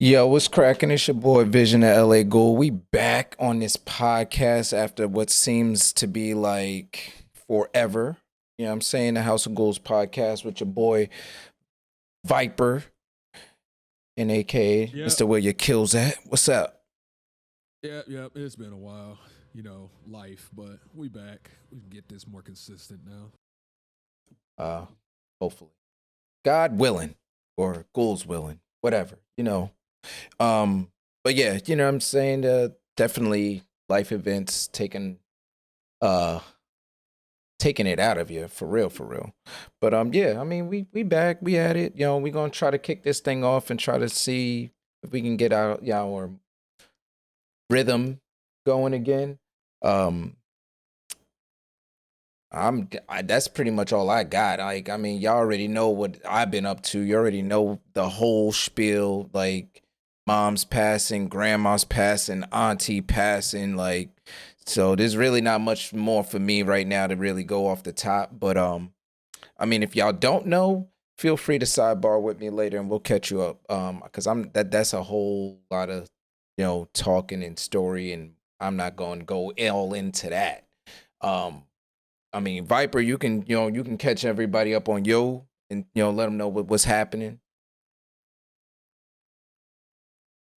Yo, what's cracking? It's your boy Vision of LA Ghoul. We back on this podcast after what seems to be like forever. You know what I'm saying? The House of Ghouls Podcast with your boy Viper and aka Yep, Mr. Where Your Kills At. What's up? yep. It's been a while, life, but we back. We can get this more consistent now. Uh Hopefully. God willing or Ghouls willing. Whatever. Um but yeah, you know what I'm saying? Definitely life events uh taking it out of you for real. But yeah, I mean we back, we at it. We gonna try to kick this thing off and try to see if we can get our rhythm going again. Um that's pretty much all I got. Like, I mean, y'all already know what I've been up to. You already know the whole spiel, like mom's passing, grandma's passing, auntie passing, like, so there's really not much more for me right now to really go off the top. But I mean, if y'all don't know, feel free to sidebar with me later and we'll catch you up. Because that's a whole lot of talking and story, and I'm not going to go all into that. Um, I mean, Viper, you can catch everybody up on and let them know what's happening.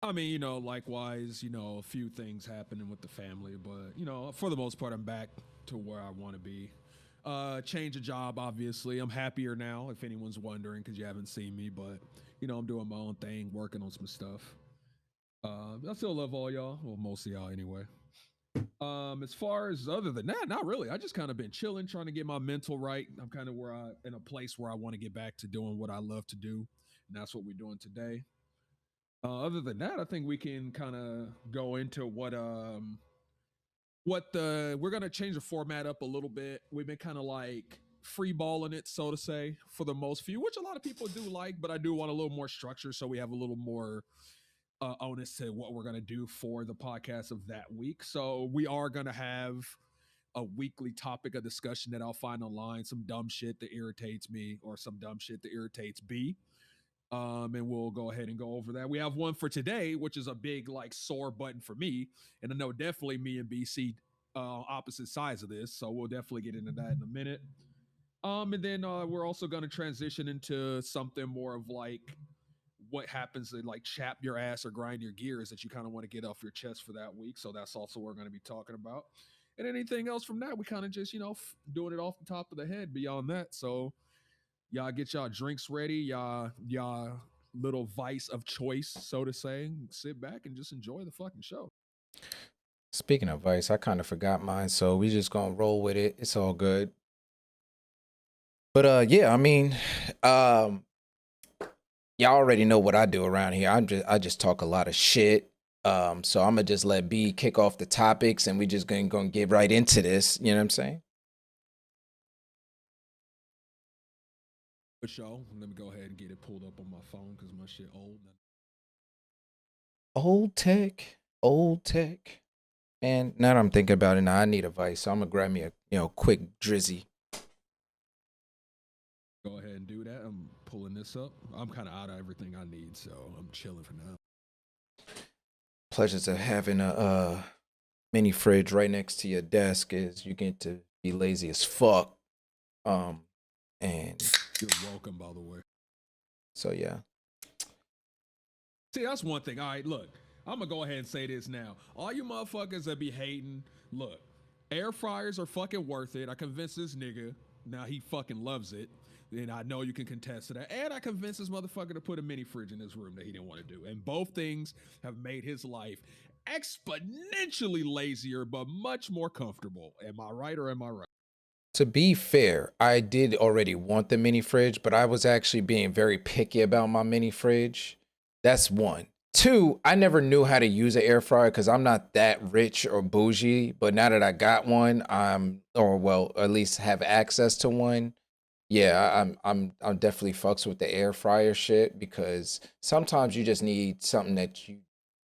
I mean, likewise, a few things happening with the family, but for the most part, I'm back to where I want to be. Change of job, obviously. I'm happier now, if anyone's wondering, because you haven't seen me, but I'm doing my own thing, working on some stuff. I still love all y'all, well, most of y'all anyway. As far as other than that, not really. I just kind of been chilling, trying to get my mental right. I'm kind of where I in a place where I want to get back to doing what I love to do, and that's what we're doing today. Other than that, I think we can kind of go into what the we're gonna change the format up a little bit. We've been kind of like free balling it, so to say, for the most few, which a lot of people do like, but I do want a little more structure, so we have a little more onus to what we're gonna do for the podcast of that week. So we are gonna have a weekly topic of discussion that I'll find online, some dumb shit that irritates me or some dumb shit that irritates B. And we'll go ahead and go over that. We have one for today, which is a big like sore button for me, and I know definitely me and BC opposite sides of this, so we'll definitely get into that in a minute. And then we're also going to transition into something more of like what happens to like chap your ass or grind your gears that you kind of want to get off your chest for that week. So that's also what we're going to be talking about. And anything else from that, we kind of just doing it off the top of the head. Beyond that, so y'all get y'all drinks ready, y'all little vice of choice, so to say. Sit back and just enjoy the fucking show. Speaking of Vice, I kind of forgot mine, so we just gonna roll with it. It's all good. But yeah, I mean, um, y'all already know what I do around here. I just talk a lot of shit. So I'm gonna just let B kick off the topics, and we just gonna get right into this. You know what I'm saying? For show. Let me go ahead and get it pulled up on my phone because my shit old. Old tech, old tech. Man, now that I'm thinking about it, now I need a Vice, so I'm gonna grab me a quick drizzy. Go ahead and do that. I'm pulling this up. I'm kind of out of everything I need, so I'm chilling for now. Pleasures of having a mini fridge right next to your desk is you get to be lazy as fuck. Um, and You're welcome, by the way. so yeah. See, that's one thing. All right, look, I'm gonna go ahead and say this now. All you motherfuckers that be hating, look, air fryers are fucking worth it. I convinced this nigga. Now he fucking loves it. And I know you can contest to that. And I convinced this motherfucker to put a mini fridge in his room that he didn't want to do. And both things have made his life exponentially lazier, but much more comfortable. Am I right or am I right? To be fair, I did already want the mini fridge, but I was actually being very picky about my mini fridge. That's one. Two, I never knew how to use an air fryer because I'm not that rich or bougie. But now that I got one, or well, at least have access to one. Yeah, I'm definitely fucks with the air fryer shit because sometimes you just need something that you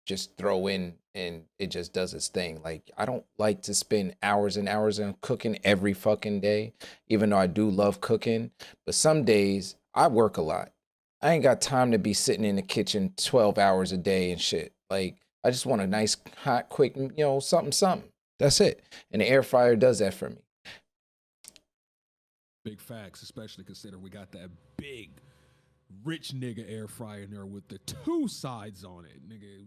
just throw in and it just does its thing. Like, I don't like to spend hours and hours on cooking every fucking day, even though I do love cooking. But some days I work a lot. I ain't got time to be sitting in the kitchen 12 hours a day and shit. Like, I just want a nice, hot, quick, something, something. That's it. And the air fryer does that for me. Big facts, especially considering we got that big rich nigga air fryer in there with the two sides on it. Nigga,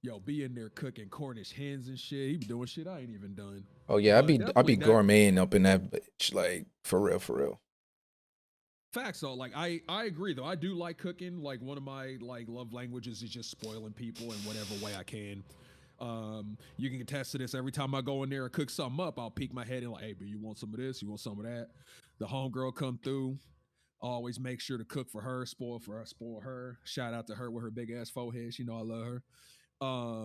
yo, be in there cooking Cornish hens and shit. He be doing shit I ain't even done. Oh yeah, But I definitely be that gourmeting up in that bitch, like for real, for real. facts though. Like I agree though. I do like cooking. Like one of my like love languages is just spoiling people in whatever way I can. You can attest to this. Every time I go in there and cook something up, I'll peek my head in like, hey, but you want some of this? You want some of that? The homegirl come through. Always make sure to cook for her, spoil her. Shout out to her with her big ass forehead. She know I love her.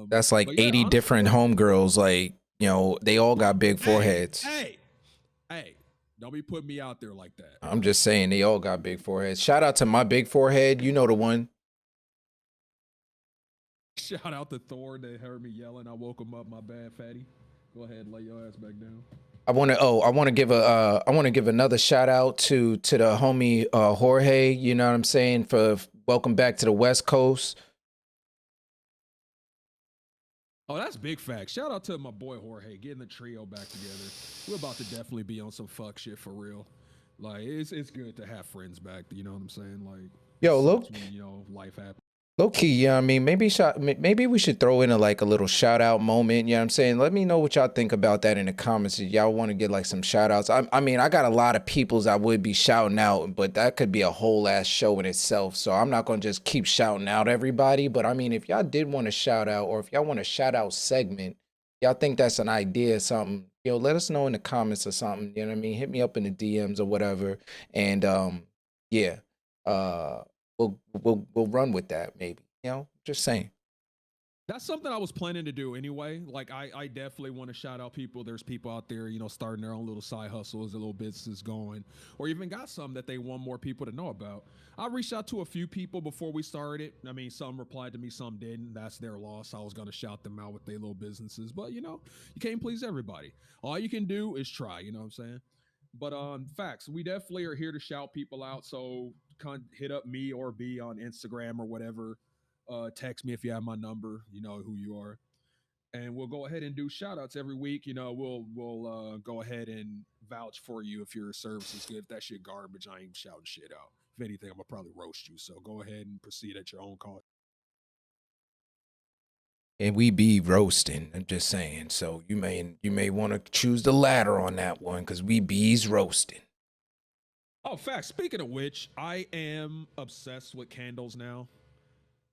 That's like But yeah, 80 honestly different though, homegirls. Like, they all got big hey, foreheads. hey, hey, don't be putting me out there like that. I'm just saying they all got big foreheads. Shout out to my big forehead. You know the one. Shout out to Thor. They heard me yelling. I woke him up. My bad, fatty. Go ahead, lay your ass back down. I want to give another shout out to the homie Jorge, you know what I'm saying, for welcome back to the West Coast. Oh, that's big fact. Shout out to my boy Jorge getting the trio back together. We're about to definitely be on some fuck shit for real. Like it's good to have friends back. You know what I'm saying? Like it Yo, sucks look, when life happens. low key, yeah. I mean, maybe we should throw in a little shout out moment. You know what I'm saying? Let me know what y'all think about that in the comments. If y'all want to get like some shout outs. I mean, I got a lot of peoples I would be shouting out, but that could be a whole ass show in itself. So I'm not gonna just keep shouting out everybody. But I mean, if y'all did want to shout out, or if y'all want a shout out segment, y'all think that's an idea or something, let us know in the comments or something. You know what I mean? Hit me up in the DMs or whatever. And yeah. Uh we'll run with that maybe. Just saying. That's something I was planning to do anyway. Like I definitely want to shout out people. There's people out there, starting their own little side hustles, their little businesses going, or even got some that they want more people to know about. I reached out to a few people before we started. I mean, some replied to me, some didn't. That's their loss. I was gonna shout them out with their little businesses, but you can't please everybody. All you can do is try. You know what I'm saying? But facts, we definitely are here to shout people out. So hit up me or B on Instagram or whatever. Text me if you have my number. You know who you are, and we'll go ahead and do shout outs every week. We'll go ahead and vouch for you if your service is good. If that shit garbage, I ain't shouting shit out. If anything, I'm gonna probably roast you. So go ahead and proceed at your own cost. And we be roasting. I'm just saying. So you may want to choose the latter on that one because we bees roasting. Oh, fact. Speaking of which, I am obsessed with candles now.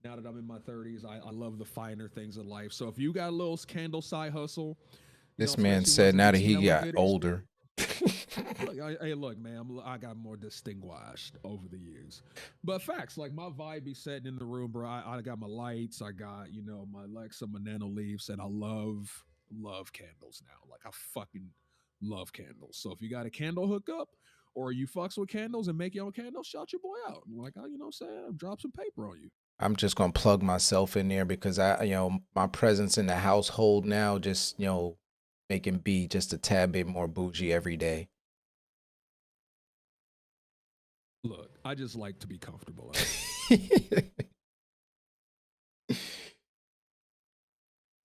Now that I'm in my 30s, I love the finer things in life. So if you got a little candle side hustle, This man especially ones said that now be that he smelling got good. older. Look, hey, look, man, I got more distinguished over the years. But facts, like my vibe be setting in the room, bro. I got my lights, I got my Alexa, my nano leaves, and I love candles now. Like I fucking love candles. So if you got a candle hookup, or you fucks with candles and make your own candles, shout your boy out. Like what I'm saying, drop some paper on you. I'm just gonna plug myself in there because my presence in the household now just making B just a tad bit more bougie every day. Look, I just like to be comfortable.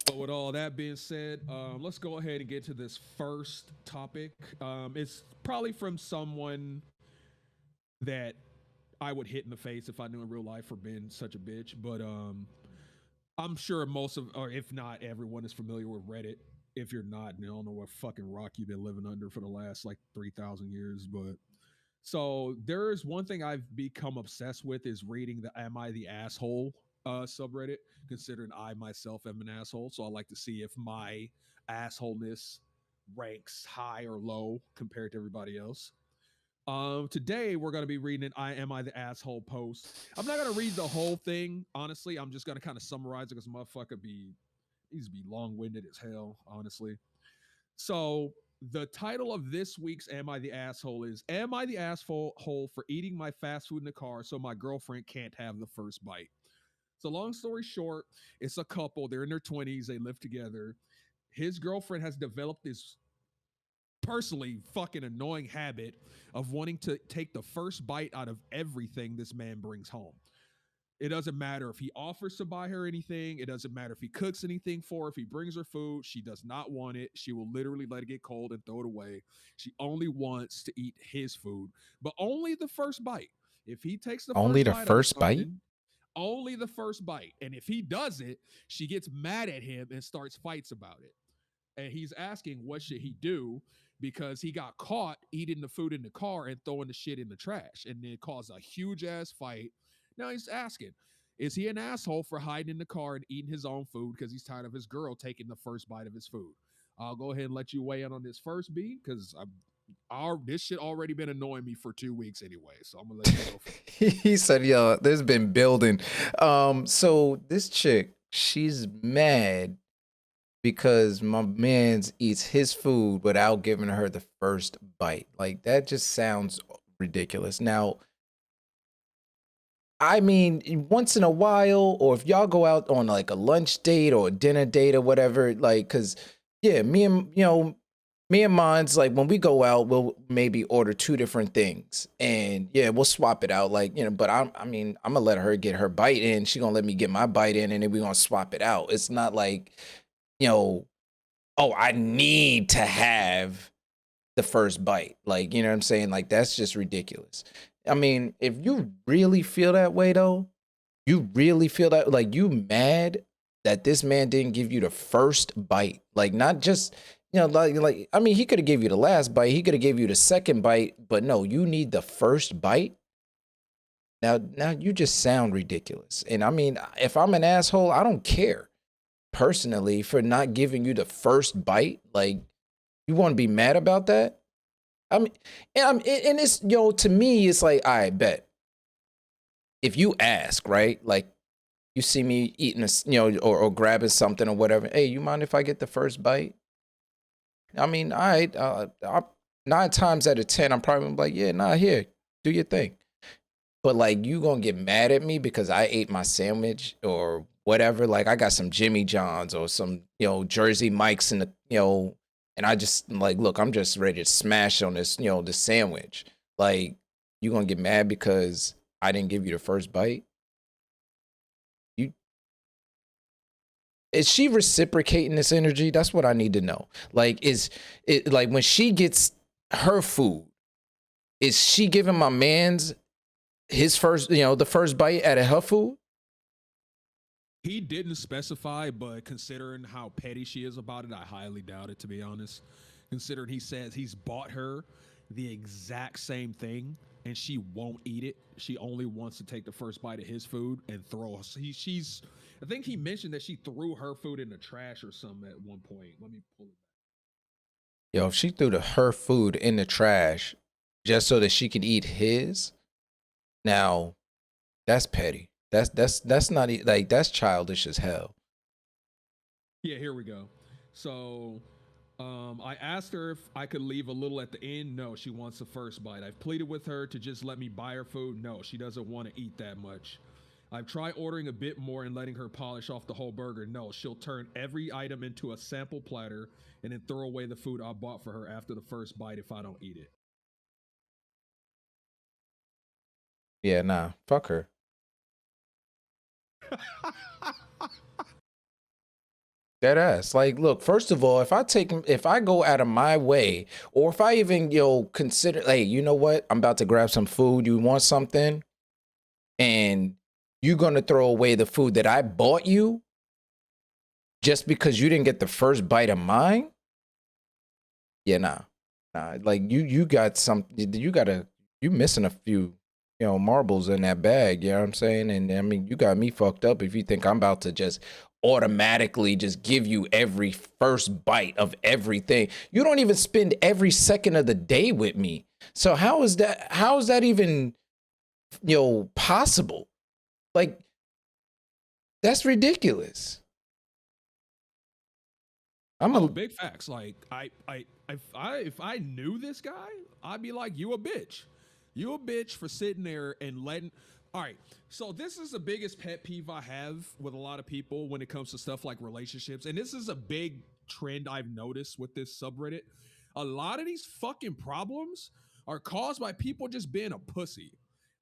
But with all that being said, let's go ahead and get to this first topic. It's probably from someone that I would hit in the face if I knew in real life for being such a bitch. But I'm sure most of, or if not, everyone is familiar with Reddit. If you're not, and I don't know what fucking rock you've been living under for the last like 3,000 years. But so there's one thing I've become obsessed with is reading the "Am I the Asshole" subreddit. Considering I myself am an asshole, so I like to see if my assholeness ranks high or low compared to everybody else. Today we're gonna be reading an "I Am I the Asshole" post. I'm not gonna read the whole thing, honestly. I'm just gonna kind of summarize it because motherfucker needs to be long winded as hell, honestly. So the title of this week's "Am I the Asshole" is "Am I the Asshole for eating my fast food in the car so my girlfriend can't have the first bite?" So long story short, it's a couple. They're in their 20s. They live together. His girlfriend has developed this personally fucking annoying habit of wanting to take the first bite out of everything this man brings home. It doesn't matter if he offers to buy her anything. It doesn't matter if he cooks anything for her. If he brings her food, she does not want it. She will literally let it get cold and throw it away. She only wants to eat his food, but only the first bite. If he takes the Only first the bite out of first bite? something, only the first bite. And if he does it, she gets mad at him and starts fights about it. And he's asking what should he do because he got caught eating the food in the car and throwing the shit in the trash, and it caused a huge ass fight. Now he's asking, is he an asshole for hiding in the car and eating his own food because he's tired of his girl taking the first bite of his food? I'll go ahead and let you weigh in on this first, B, because this shit already been annoying me for 2 weeks anyway. So I'm gonna let you go first. He said, "Yo, there's been building." So this chick, she's mad because my man's eats his food without giving her the first bite. Like that just sounds ridiculous. Now, I mean, once in a while, or if y'all go out on like a lunch date or a dinner date or whatever, like, cause yeah, me and mine's like when we go out, we'll maybe order two different things, and yeah, we'll swap it out, like But I mean, I'm gonna let her get her bite in. She gonna let me get my bite in, and then we gonna swap it out. It's not like, you know, oh, I need to have the first bite. Like, you know what I'm saying? Like, that's just ridiculous. I mean, if you really feel that way, though, you really feel that, like, you mad that this man didn't give you the first bite. Like, not just, I mean, he could have gave you the last bite. He could have gave you the second bite, but no, you need the first bite. Now you just sound ridiculous. And I mean, if I'm an asshole, I don't care personally for not giving you the first bite. Like, you want to be mad about that? I mean, and it's, to me, it's like, I bet if you ask, right? Like, you see me eating or grabbing something or whatever. Hey, you mind if I get the first bite? I mean, I 9 times out of 10, I'm probably gonna be like, yeah, nah, here, do your thing. But like, you gonna get mad at me because I ate my sandwich or whatever? Like, I got some Jimmy John's or some, Jersey Mike's in the, and I just like, look, I'm just ready to smash on this, the sandwich. Like, you gonna get mad because I didn't give you the first bite? Is she reciprocating this energy? That's what I need to know. Like, is it like when she gets her food, is she giving my man's his first, the first bite out of her food? He didn't specify, but considering how petty she is about it, I highly doubt it, to be honest. Considering he says he's bought her the exact same thing and she won't eat it. She only wants to take the first bite of his food and throw. I think he mentioned that she threw her food in the trash or something at one point. Let me pull it back. Yo, if she threw her food in the trash just so that she could eat his, now that's petty. That's not like, that's childish as hell. Yeah, here we go. So I asked her if I could leave a little at the end. No, she wants the first bite. I've pleaded with her to just let me buy her food. No, she doesn't want to eat that much. I've tried ordering a bit more and letting her polish off the whole burger. No, she'll turn every item into a sample platter and then throw away the food I bought for her after the first bite if I don't eat it. Yeah, nah, fuck her. Dead ass. Like, look, first of all, if I go out of my way, or if I even, consider, hey, you know what? I'm about to grab some food. You want something? And you're going to throw away the food that I bought you just because you didn't get the first bite of mine? Yeah, nah. Like, you got you missing a few, marbles in that bag. You know what I'm saying? And I mean, you got me fucked up if you think I'm about to just automatically just give you every first bite of everything. You don't even spend every second of the day with me. So how is that even, possible? Like, that's ridiculous. Big facts. Like if I knew this guy, I'd be like, you a bitch. You a bitch for sitting there and letting. All right. So this is the biggest pet peeve I have with a lot of people when it comes to stuff like relationships. And this is a big trend I've noticed with this subreddit. A lot of these fucking problems are caused by people just being a pussy.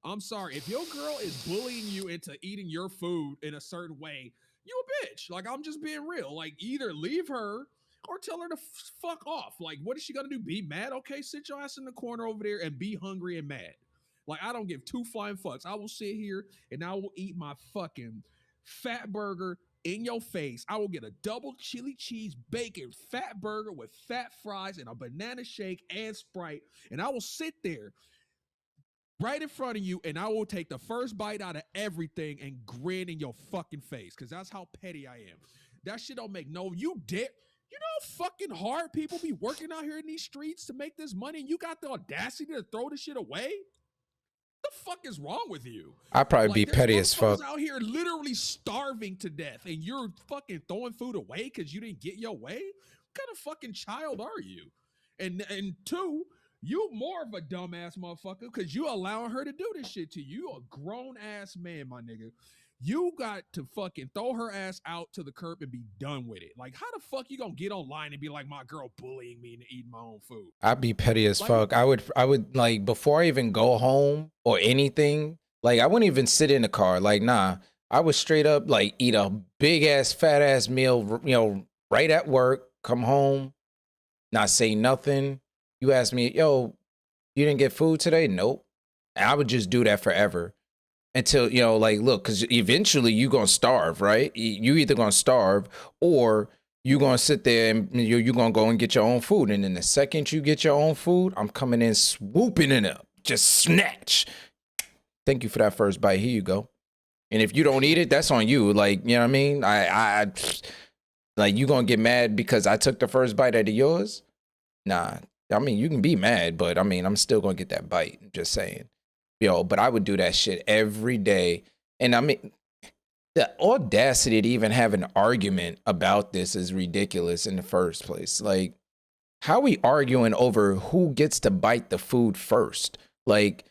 I'm sorry. If your girl is bullying you into eating your food in a certain way, you a bitch. Like, I'm just being real. Like, either leave her or tell her to fuck off. Like, what is she gonna do? Be mad? Okay, sit your ass in the corner over there and be hungry and mad. Like, I don't give two flying fucks. I will sit here and I will eat my fucking fat burger in your face. I will get a double chili cheese bacon fat burger with fat fries and a banana shake and Sprite. And I will sit there right in front of you and I will take the first bite out of everything and grin in your fucking face. Cause that's how petty I am. That shit don't make no, you dick. You know how fucking hard people be working out here in these streets to make this money and you got the audacity to throw this shit away? The fuck is wrong with you? I'd probably Like, be there's petty as fuck. motherfuckers out here literally starving to death, and you're fucking throwing food away because you didn't get your way. What kind of fucking child are you? And two, you more of a dumbass motherfucker because you allowing her to do this shit to you. You a grown ass man, my nigga. You got to fucking throw her ass out to the curb and be done with it. Like, how the fuck you gonna get online and be like, my girl bullying me into eating my own food? I'd be petty as Like, fuck. I would like before I even go home or anything, like I wouldn't even sit in the car. Like, nah, I would straight up like eat a big ass fat ass meal, right at work, come home, not say nothing. You ask me, yo, you didn't get food today? Nope. And I would just do that forever until, like, look, because eventually you going to starve, right? You either going to starve or you going to sit there and you're going to go and get your own food. And then the second you get your own food, I'm coming in swooping it up. Just snatch. Thank you for that first bite. Here you go. And if you don't eat it, that's on you. Like, you know what I mean? I like, you going to get mad because I took the first bite out of yours? Nah. I mean, you can be mad, but I mean, I'm still going to get that bite. Just saying. But I would do that shit every day. And I mean, the audacity to even have an argument about this is ridiculous in the first place. Like, how are we arguing over who gets to bite the food first? Like,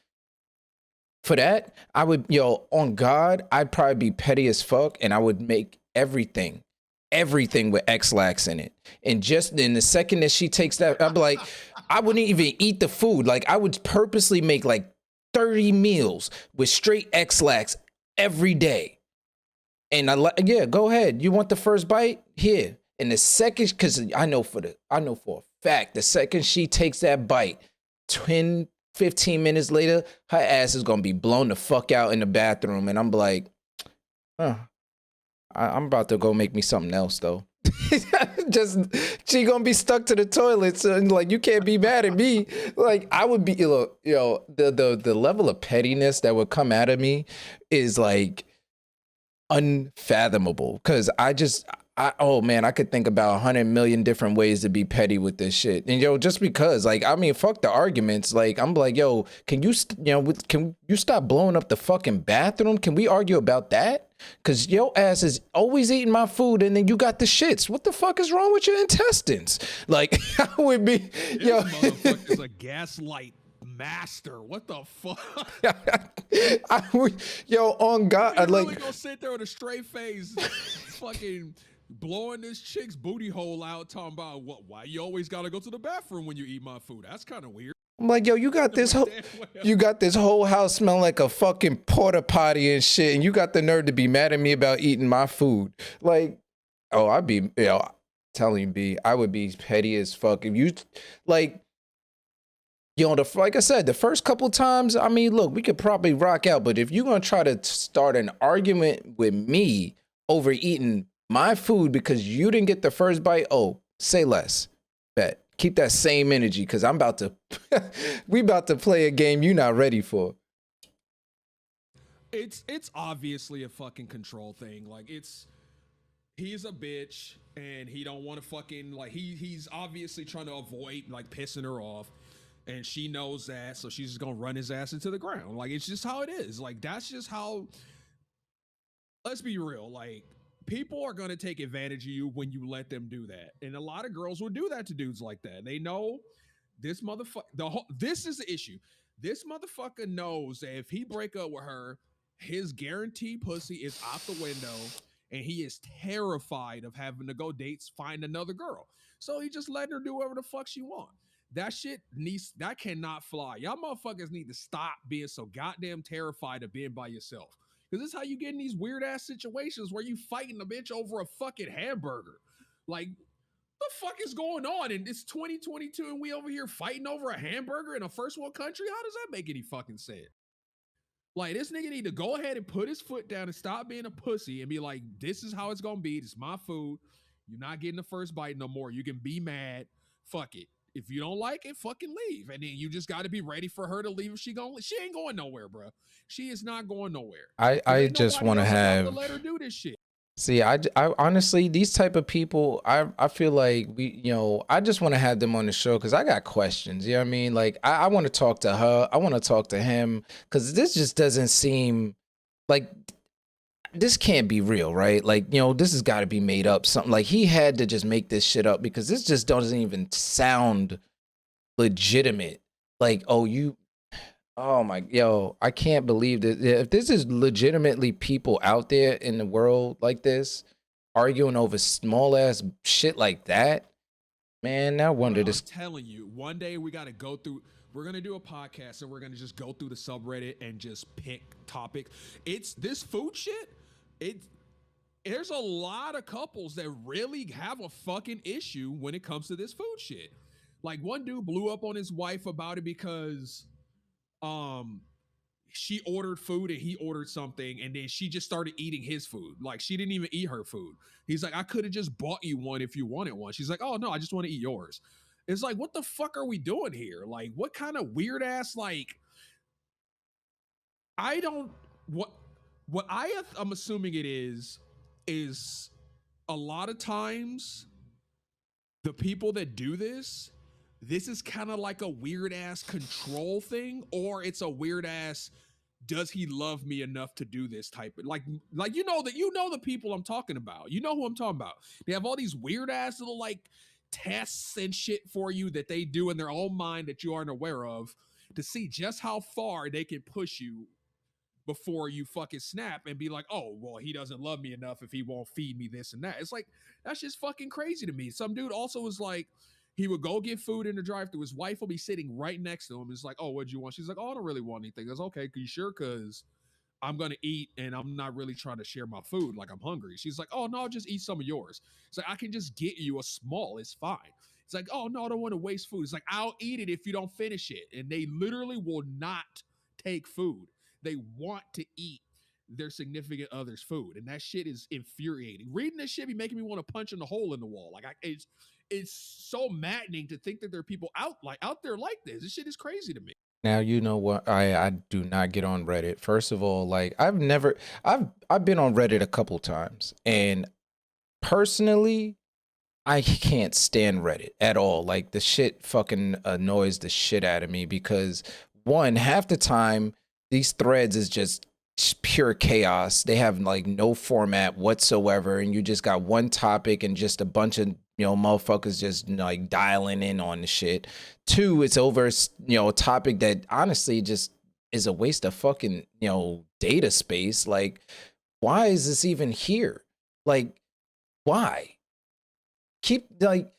for that, I would, on God, I'd probably be petty as fuck and I would make everything with X-Lax in it. And just in the second that she takes that, I'd be like, I wouldn't even eat the food. Like, I would purposely make like 30 meals with straight X-Lax every day. And yeah, go ahead. You want the first bite? Here. And the second, because I know for a fact, the second she takes that bite, 10, 15 minutes later, her ass is going to be blown the fuck out in the bathroom. And I'm like, I'm about to go make me something else, though. Just, she gonna be stuck to the toilet, so, and like, you can't be mad at me. Like, I would be, the level of pettiness that would come out of me is like unfathomable. Because oh man, I could think about 100 million different ways to be petty with this shit. And just because, like, I mean, fuck the arguments. Like, I'm like, yo, can you stop blowing up the fucking bathroom? Can we argue about that? Because your ass is always eating my food and then you got the shits. What the fuck is wrong with your intestines? Like, I would be, this motherfucker's a gaslight master. What the fuck? I would, on God, You're I'd really like, gonna sit there with a straight face, fucking blowing this chick's booty hole out, talking about why you always gotta go to the bathroom when you eat my food. That's kind of weird. I'm like, yo, you got this whole house smelling like a fucking porta potty and shit, and you got the nerve to be mad at me about eating my food. Like, oh, I'd be, telling you, B, I would be petty as fuck. If you, like, like I said, the first couple times, I mean, look, we could probably rock out, but if you're gonna try to start an argument with me over eating my food because you didn't get the first bite, oh, say less. Bet. Keep that same energy because we about to play a game you're not ready for. It's obviously a fucking control thing. Like, he's a bitch and he don't want to fucking, like, he's obviously trying to avoid like pissing her off, and she knows that, so she's just gonna run his ass into the ground. Like, it's just how it is. Like, that's just how, let's be real, like, people are going to take advantage of you when you let them do that. And a lot of girls will do that to dudes like that. They know this motherfucker, this is the issue. This motherfucker knows that if he break up with her, his guaranteed pussy is out the window, and he is terrified of having to go dates, find another girl. So he just letting her do whatever the fuck she want. That shit that cannot fly. Y'all motherfuckers need to stop being so goddamn terrified of being by yourself. Because this is how you get in these weird ass situations where you fighting a bitch over a fucking hamburger. Like, the fuck is going on? And it's 2022 and we over here fighting over a hamburger in a first world country? How does that make any fucking sense? Like, this nigga need to go ahead and put his foot down and stop being a pussy and be like, this is how it's gonna be. This is my food. You're not getting the first bite no more. You can be mad. Fuck it. If you don't like it, fucking leave. And then you just got to be ready for her to leave. If she ain't going nowhere, bro. She is not going nowhere. I just want to have let her do this shit. See, I honestly, these type of people, I feel like I just want to have them on the show because I got questions. You know what I mean? Like, I want to talk to her. I want to talk to him because this just doesn't seem like this can't be real, right? Like, this has got to be made up. Something like he had to just make this shit up because this just doesn't even sound legitimate. Like, oh my, I can't believe that if this is legitimately people out there in the world like this arguing over small ass shit like that, man, no wonder this. I'm telling you, one day we're going to do a podcast and we're going to just go through the subreddit and just pick topics. It's this food shit. There's a lot of couples that really have a fucking issue when it comes to this food shit. Like, one dude blew up on his wife about it because she ordered food and he ordered something and then she just started eating his food. Like, she didn't even eat her food. He's like, I could have just bought you one if you wanted one. She's like, oh no, I just want to eat yours. It's like, what the fuck are we doing here? Like, what kind of weird ass, like, I don't, what I'm assuming it is a lot of times the people that do this is kind of like a weird ass control thing, or it's a weird ass, does he love me enough to do this type of like the people I'm talking about. You know who I'm talking about. They have all these weird ass little like tests and shit for you that they do in their own mind that you aren't aware of to see just how far they can push you before you fucking snap and be like, oh, well, he doesn't love me enough if he won't feed me this and that. It's like, that's just fucking crazy to me. Some dude also was like, he would go get food in the drive-thru. His wife will be sitting right next to him. It's like, oh, what'd you want? She's like, oh, I don't really want anything. I was okay. You sure? Because I'm going to eat and I'm not really trying to share my food. Like, I'm hungry. She's like, oh, no, I'll just eat some of yours. It's like, I can just get you a small. It's fine. It's like, oh, no, I don't want to waste food. It's like, I'll eat it if you don't finish it. And they literally will not take food. They want to eat their significant other's food. And that shit is infuriating. Reading this shit be making me want to punch in the hole in the wall. Like, it's so maddening to think that there are people out there like this. This shit is crazy to me. Now, you know what? I do not get on Reddit. First of all, like I've been on Reddit a couple times, and personally, I can't stand Reddit at all. Like, the shit fucking annoys the shit out of me because one, half the time these threads is just pure chaos. They have like no format whatsoever, and you just got one topic and just a bunch of motherfuckers just like dialing in on the shit. Two, it's over a topic that honestly just is a waste of fucking data space. Like, why is this even here? Like, why? Keep like,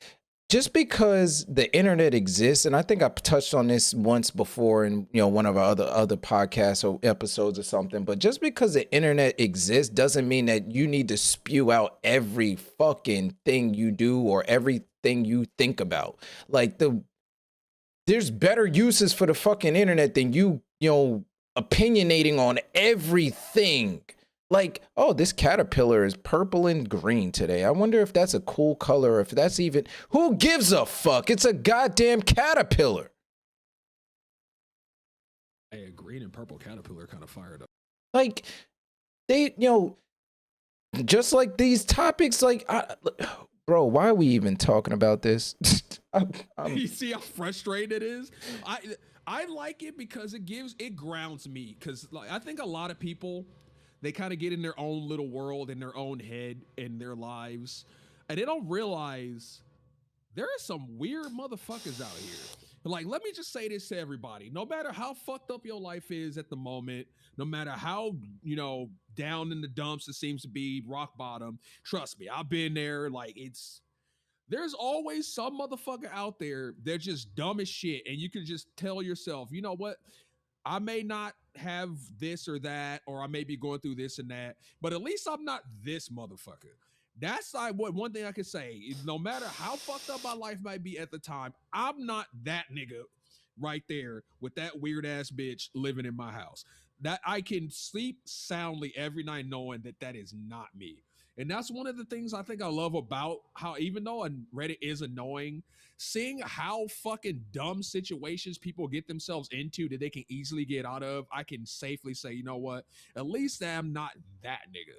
just because the internet exists, and I think I touched on this once before in one of our other podcasts or episodes or something, but just because the internet exists doesn't mean that you need to spew out every fucking thing you do or everything you think about. Like, there's better uses for the fucking internet than you opinionating on everything. Like, oh, this caterpillar is purple and green today. I wonder if that's a cool color, or if that's even, who gives a fuck? It's a goddamn caterpillar. Hey, a green and purple caterpillar kind of fired up. Like, they, just like these topics, like, bro, why are we even talking about this? You see how frustrated it is? I like it because it grounds me. Because like, I think a lot of people, they kind of get in their own little world, in their own head, in their lives, and they don't realize there are some weird motherfuckers out here. Like, let me just say this to everybody. No matter how fucked up your life is at the moment, no matter how, down in the dumps it seems to be, rock bottom, trust me, I've been there. Like, There's always some motherfucker out there that's just dumb as shit, and you can just tell yourself, you know what? I may not have this or that, or I may be going through this and that, but at least I'm not this motherfucker. That's like what one thing I can say. No matter how fucked up my life might be at the time, I'm not that nigga right there with that weird ass bitch living in my house. That I can sleep soundly every night knowing that that is not me. And that's one of the things I think I love about how, even though Reddit is annoying, seeing how fucking dumb situations people get themselves into that they can easily get out of, I can safely say, you know what? At least I'm not that nigga.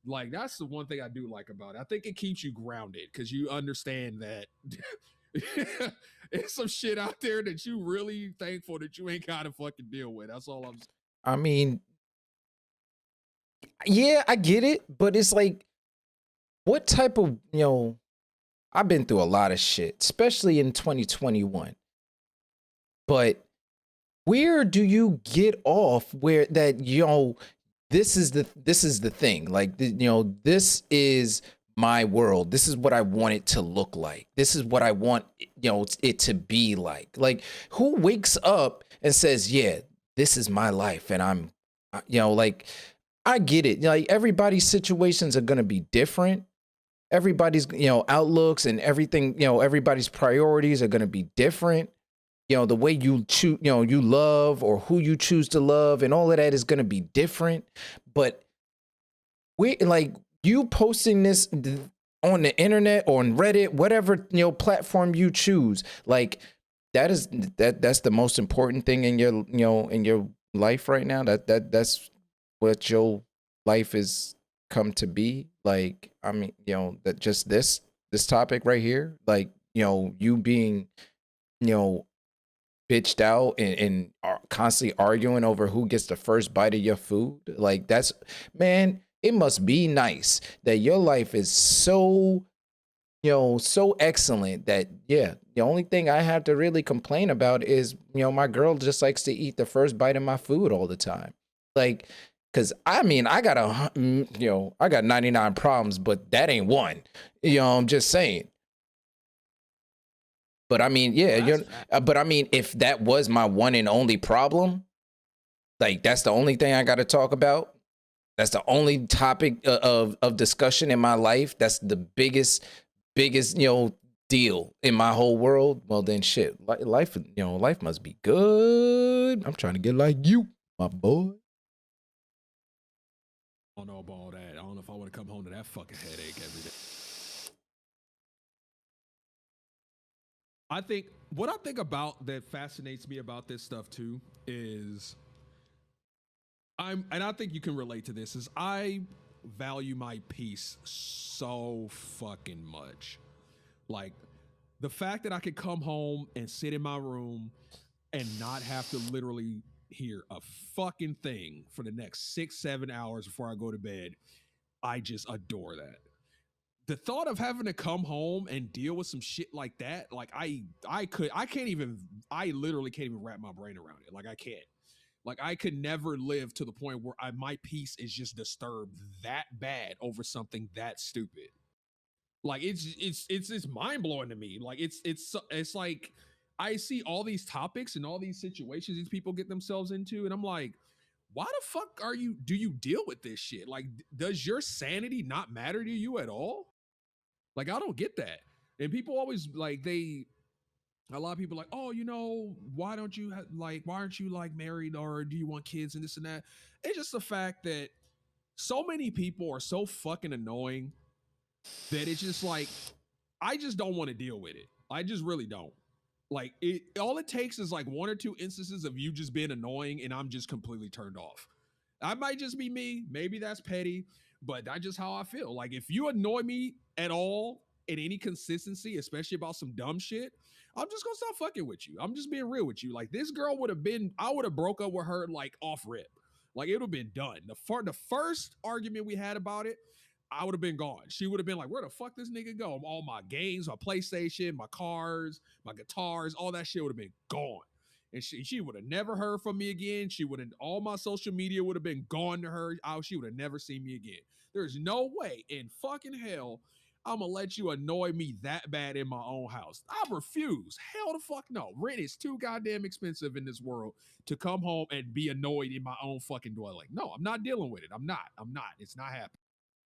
Like, that's the one thing I do like about it. I think it keeps you grounded because you understand that it's some shit out there that you really thankful that you ain't gotta fucking deal with. That's all I'm saying. I mean, yeah, I get it, but it's like, what type of, I've been through a lot of shit, especially in 2021. But where do you get off where that, this is the thing. Like, this is my world. This is what I want it to look like. This is what I want, it to be like. Like, who wakes up and says, yeah, this is my life and I'm, like, I get it. Like, everybody's situations are going to be different. Everybody's, outlooks and everything, everybody's priorities are going to be different. The way you choose, you love or who you choose to love and all of that is going to be different. But we, like, you posting this on the internet or on Reddit, whatever, platform you choose, like, that's the most important thing in your, in your life right now. That's what your life is come to be. Like, I mean, that just this topic right here, like, you being, bitched out and are constantly arguing over who gets the first bite of your food. Like, that's, man, it must be nice that your life is so, so excellent that, yeah, the only thing I have to really complain about is, my girl just likes to eat the first bite of my food all the time. Like, cause I mean, I got I got 99 problems, but that ain't one. I'm just saying. But I mean, yeah, but I mean, if that was my one and only problem, like, that's the only thing I got to talk about. That's the only topic of discussion in my life. That's the biggest, deal in my whole world. Well, then shit, life, life must be good. I'm trying to get like you, my boy. I don't know about all that. I don't know if I want to come home to that fucking headache every day. I think what I think about that fascinates me about this stuff too is and I think you can relate to this, is I value my peace so fucking much. Like, the fact that I could come home and sit in my room and not have to literally hear a fucking thing for the next 6-7 hours before I go to bed, I just adore that. The thought of having to come home and deal with some shit like that, like, I literally can't even wrap my brain around it. Like, I can't. Like, I could never live to the point where my peace is just disturbed that bad over something that stupid. Like, it's mind blowing to me. Like, it's like I see all these topics and all these situations these people get themselves into, and I'm like, why the fuck do you deal with this shit? Like, does your sanity not matter to you at all? Like, I don't get that. And people always like a lot of people are like, oh, why don't you why aren't you like married, or do you want kids and this and that? It's just the fact that so many people are so fucking annoying that it's just like, I just don't want to deal with it. I just really don't. Like, all it takes is like one or two instances of you just being annoying and I'm just completely turned off. That might just be me. Maybe that's petty, but that's just how I feel. Like, if you annoy me at all in any consistency, especially about some dumb shit, I'm just gonna stop fucking with you. I'm just being real with you. Like, this girl I would have broke up with her like off rip. Like, it would have been done. The first argument we had about it, I would have been gone. She would have been like, where the fuck this nigga go? All my games, my PlayStation, my cars, my guitars, all that shit would have been gone. And she would have never heard from me again. She would have, all my social media would have been gone to her. She would have never seen me again. There's no way in fucking hell I'm gonna let you annoy me that bad in my own house. I refuse. Hell the fuck no. Rent is too goddamn expensive in this world to come home and be annoyed in my own fucking dwelling. No, I'm not dealing with it. I'm not. It's not happening.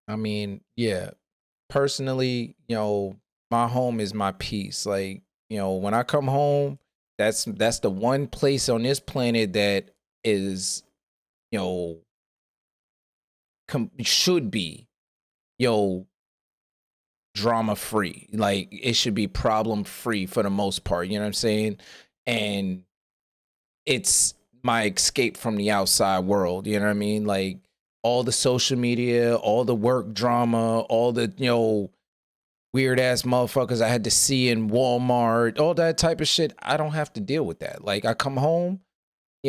I mean, yeah. Personally, my home is my peace. Like, when I come home, that's the one place on this planet that is, you know, should be, drama free. Like it should be problem free for the most part. You know what I'm saying? And it's my escape from the outside world. You know what I mean? Like all the social media, all the work drama, all the, weird ass motherfuckers I had to see in Walmart, all that type of shit. I don't have to deal with that. Like I come home,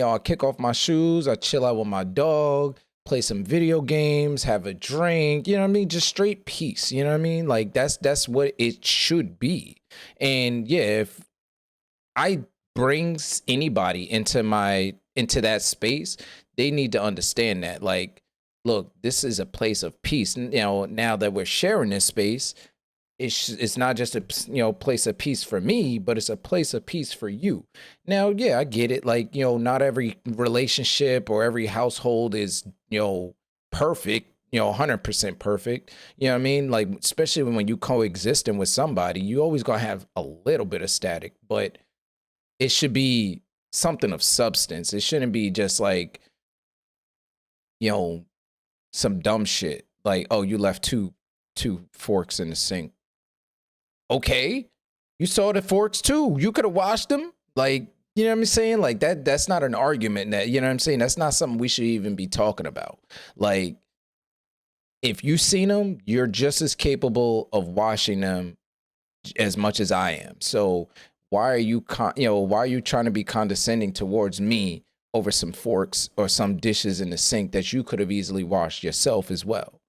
I kick off my shoes, I chill out with my dog, play some video games, have a drink, you know what I mean? Just straight peace, you know what I mean? Like that's what it should be. And yeah, if I brings anybody into that space, they need to understand that. Like, look, this is a place of peace. Now that we're sharing this space, it's not just a place of peace for me, but it's a place of peace for you. Now, yeah, I get it. Like, not every relationship or every household is perfect, 100% perfect. You know what I mean? Like, especially when you coexisting with somebody, you always gonna have a little bit of static, but it should be something of substance. It shouldn't be just like, some dumb shit. Like, oh, you left two forks in the sink. Okay, you saw the forks too. You could have washed them. Like, you know what I'm saying? Like that's not an argument that, you know what I'm saying? That's not something we should even be talking about. Like, if you seen them, you're just as capable of washing them as much as I am. So why are you, why are you trying to be condescending towards me over some forks or some dishes in the sink that you could have easily washed yourself as well?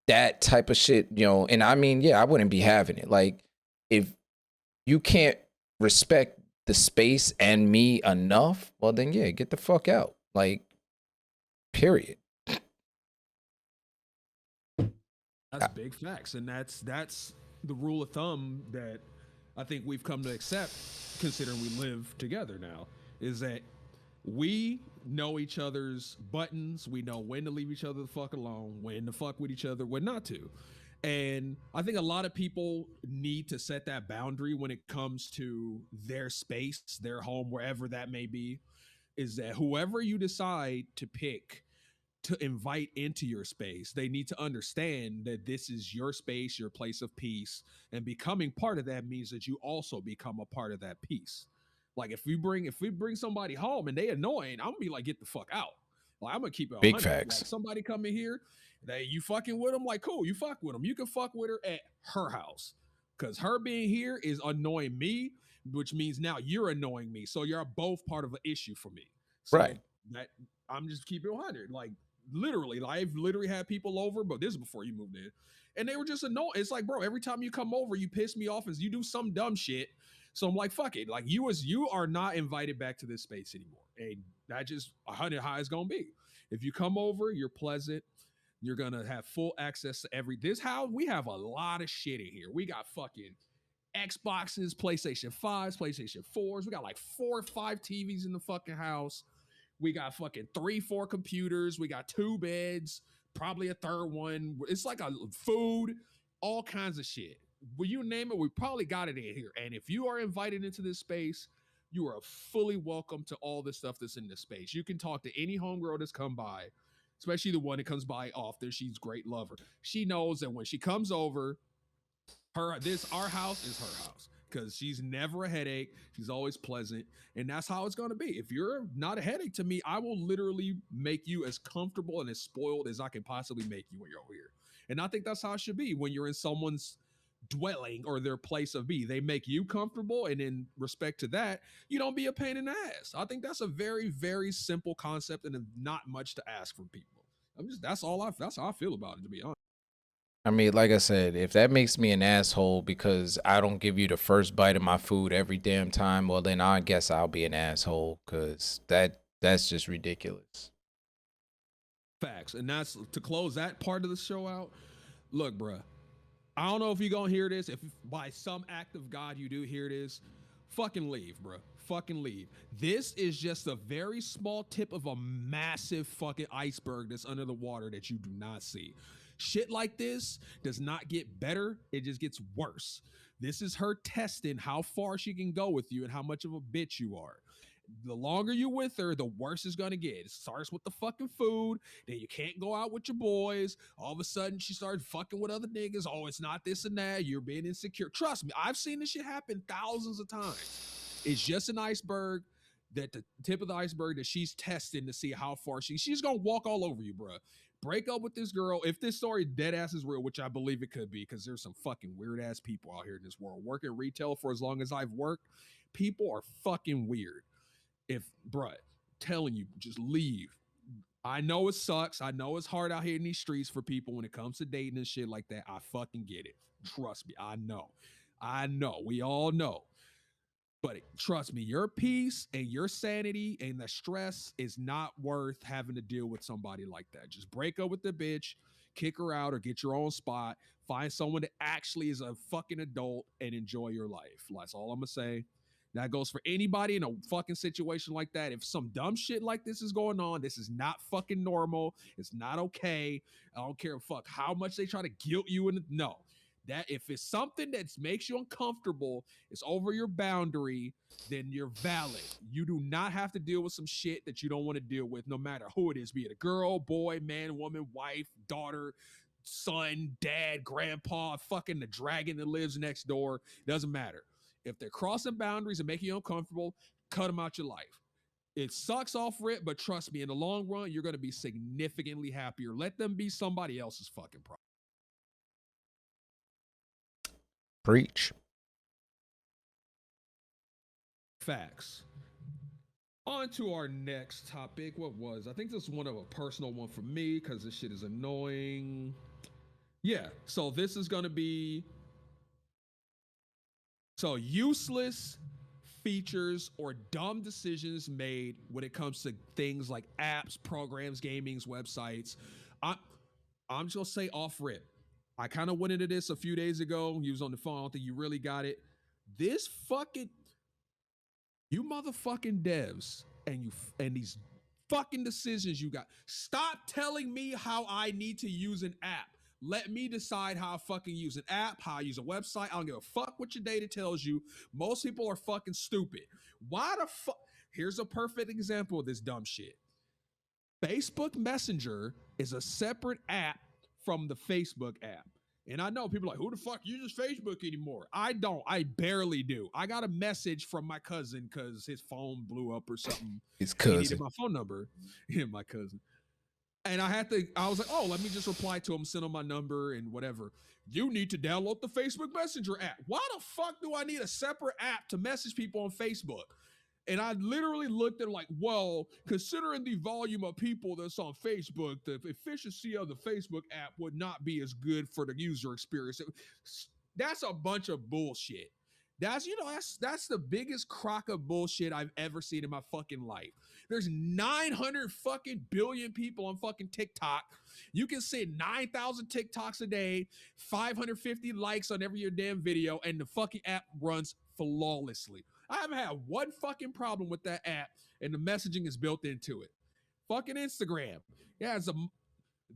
That type of shit, and I mean, yeah, I wouldn't be having it. Like, if you can't respect the space and me enough, well, then yeah, get the fuck out. Like, period. That's big facts, and that's the rule of thumb that I think we've come to accept, considering we live together now, is that we know each other's buttons. We know when to leave each other the fuck alone, when to fuck with each other, when not to. And I think a lot of people need to set that boundary when it comes to their space, their home, wherever that may be, is that whoever you decide to pick to invite into your space, they need to understand that this is your space, your place of peace. And becoming part of that means that you also become a part of that peace. Like if we bring somebody home and they annoying, I'm gonna be like, get the fuck out. Like I'm gonna keep it Big 100. facts. Like somebody come in here, they you fucking with them, like cool, you fuck with them. You can fuck with her at her house, because her being here is annoying me, which means now you're annoying me. So you're both part of an issue for me. So Right. that I'm just keeping it 100. Like literally, I've literally had people over, but this is before you moved in, and they were just annoying. It's like, bro, every time you come over, you piss me off as you do some dumb shit. So I'm like, fuck it. Like you are not invited back to this space anymore. And that just 100 how it's gonna be. If you come over, you're pleasant. You're gonna have full access to this house. We have a lot of shit in here. We got fucking Xboxes, PlayStation 5s, PlayStation 4s. We got like 4 or 5 TVs in the fucking house. We got fucking 3, 4 computers. We got 2 beds, probably a third one. It's like a food, all kinds of shit. Will you name it? We probably got it in here. And if you are invited into this space, you are fully welcome to all the stuff that's in this space. You can talk to any homegirl that's come by, especially the one that comes by often. She's a great lover. She knows that when she comes over, our house is her house, because she's never a headache. She's always pleasant, and that's how it's going to be. If you're not a headache to me, I will literally make you as comfortable and as spoiled as I can possibly make you when you're over here. And I think that's how it should be when you're in someone's dwelling or their place of be. They make you comfortable, and in respect to that, you don't be a pain in the ass. I think that's a very, very simple concept, and not much to ask from people. That's how I feel about it, to be honest. I mean, like I said, if that makes me an asshole because I don't give you the first bite of my food every damn time, well, then I guess I'll be an asshole, because that's just ridiculous. Facts. And that's to close that part of the show out. Look, bruh, I don't know if you're gonna hear this. If by some act of God you do hear this, fucking leave, bro. Fucking leave. This is just a very small tip of a massive fucking iceberg that's under the water that you do not see. Shit like this does not get better, it just gets worse. This is her testing how far she can go with you and how much of a bitch you are. The longer you with her, the worse it's gonna get. It starts with the fucking food. Then you can't go out with your boys. All of a sudden, she starts fucking with other niggas. Oh, it's not this and that. You're being insecure. Trust me, I've seen this shit happen thousands of times. It's just an iceberg. That the tip of the iceberg that she's testing to see how far she's gonna walk all over you, bro. Break up with this girl. If this story dead ass is real, which I believe it could be, because there's some fucking weird ass people out here in this world. Working retail for as long as I've worked, people are fucking weird. If, bruh, telling you, just leave. I know it sucks. I know it's hard out here in these streets for people when it comes to dating and shit like that. I fucking get it. Trust me. I know. We all know. But trust me, your peace and your sanity and the stress is not worth having to deal with somebody like that. Just break up with the bitch, kick her out, or get your own spot. Find someone that actually is a fucking adult and enjoy your life. That's all I'm going to say. That goes for anybody in a fucking situation like that. If some dumb shit like this is going on, this is not fucking normal. It's not okay. I don't care fuck how much they try to guilt you into no. That if it's something that makes you uncomfortable, it's over your boundary, then you're valid. You do not have to deal with some shit that you don't want to deal with, no matter who it is, be it a girl, boy, man, woman, wife, daughter, son, dad, grandpa, fucking the dragon that lives next door. Doesn't matter. If they're crossing boundaries and making you uncomfortable, cut them out your life. It sucks off rip, but trust me, in the long run, you're going to be significantly happier. Let them be somebody else's fucking problem. Preach. Facts. On to our next topic. What was? I think this is one of a personal one for me because this shit is annoying. Yeah, so this is going to be... So useless features or dumb decisions made when it comes to things like apps, programs, gamings, websites. I'm just gonna say off rip. I kind of went into this a few days ago. You was on the phone. I don't think you really got it. This fucking you motherfucking devs and these fucking decisions you got. Stop telling me how I need to use an app. Let me decide how I fucking use an app, how I use a website. I don't give a fuck what your data tells you. Most people are fucking stupid. Why the fuck? Here's a perfect example of this dumb shit. Facebook Messenger is a separate app from the Facebook app. And I know people are like, who the fuck uses Facebook anymore? I don't. I barely do. I got a message from my cousin because his phone blew up or something. His cousin. He needed my phone number. Yeah, my cousin. And I was like, oh, let me just reply to him, send him my number and whatever. You need to download the Facebook Messenger app. Why the fuck do I need a separate app to message people on Facebook? And I literally looked at it like, well, considering the volume of people that's on Facebook, the efficiency of the Facebook app would not be as good for the user experience. That's a bunch of bullshit. That's the biggest crock of bullshit I've ever seen in my fucking life. There's 900 fucking billion people on fucking TikTok. You can send 9,000 TikToks a day, 550 likes on every your damn video, and the fucking app runs flawlessly. I haven't had one fucking problem with that app, and the messaging is built into it. Fucking Instagram. Yeah,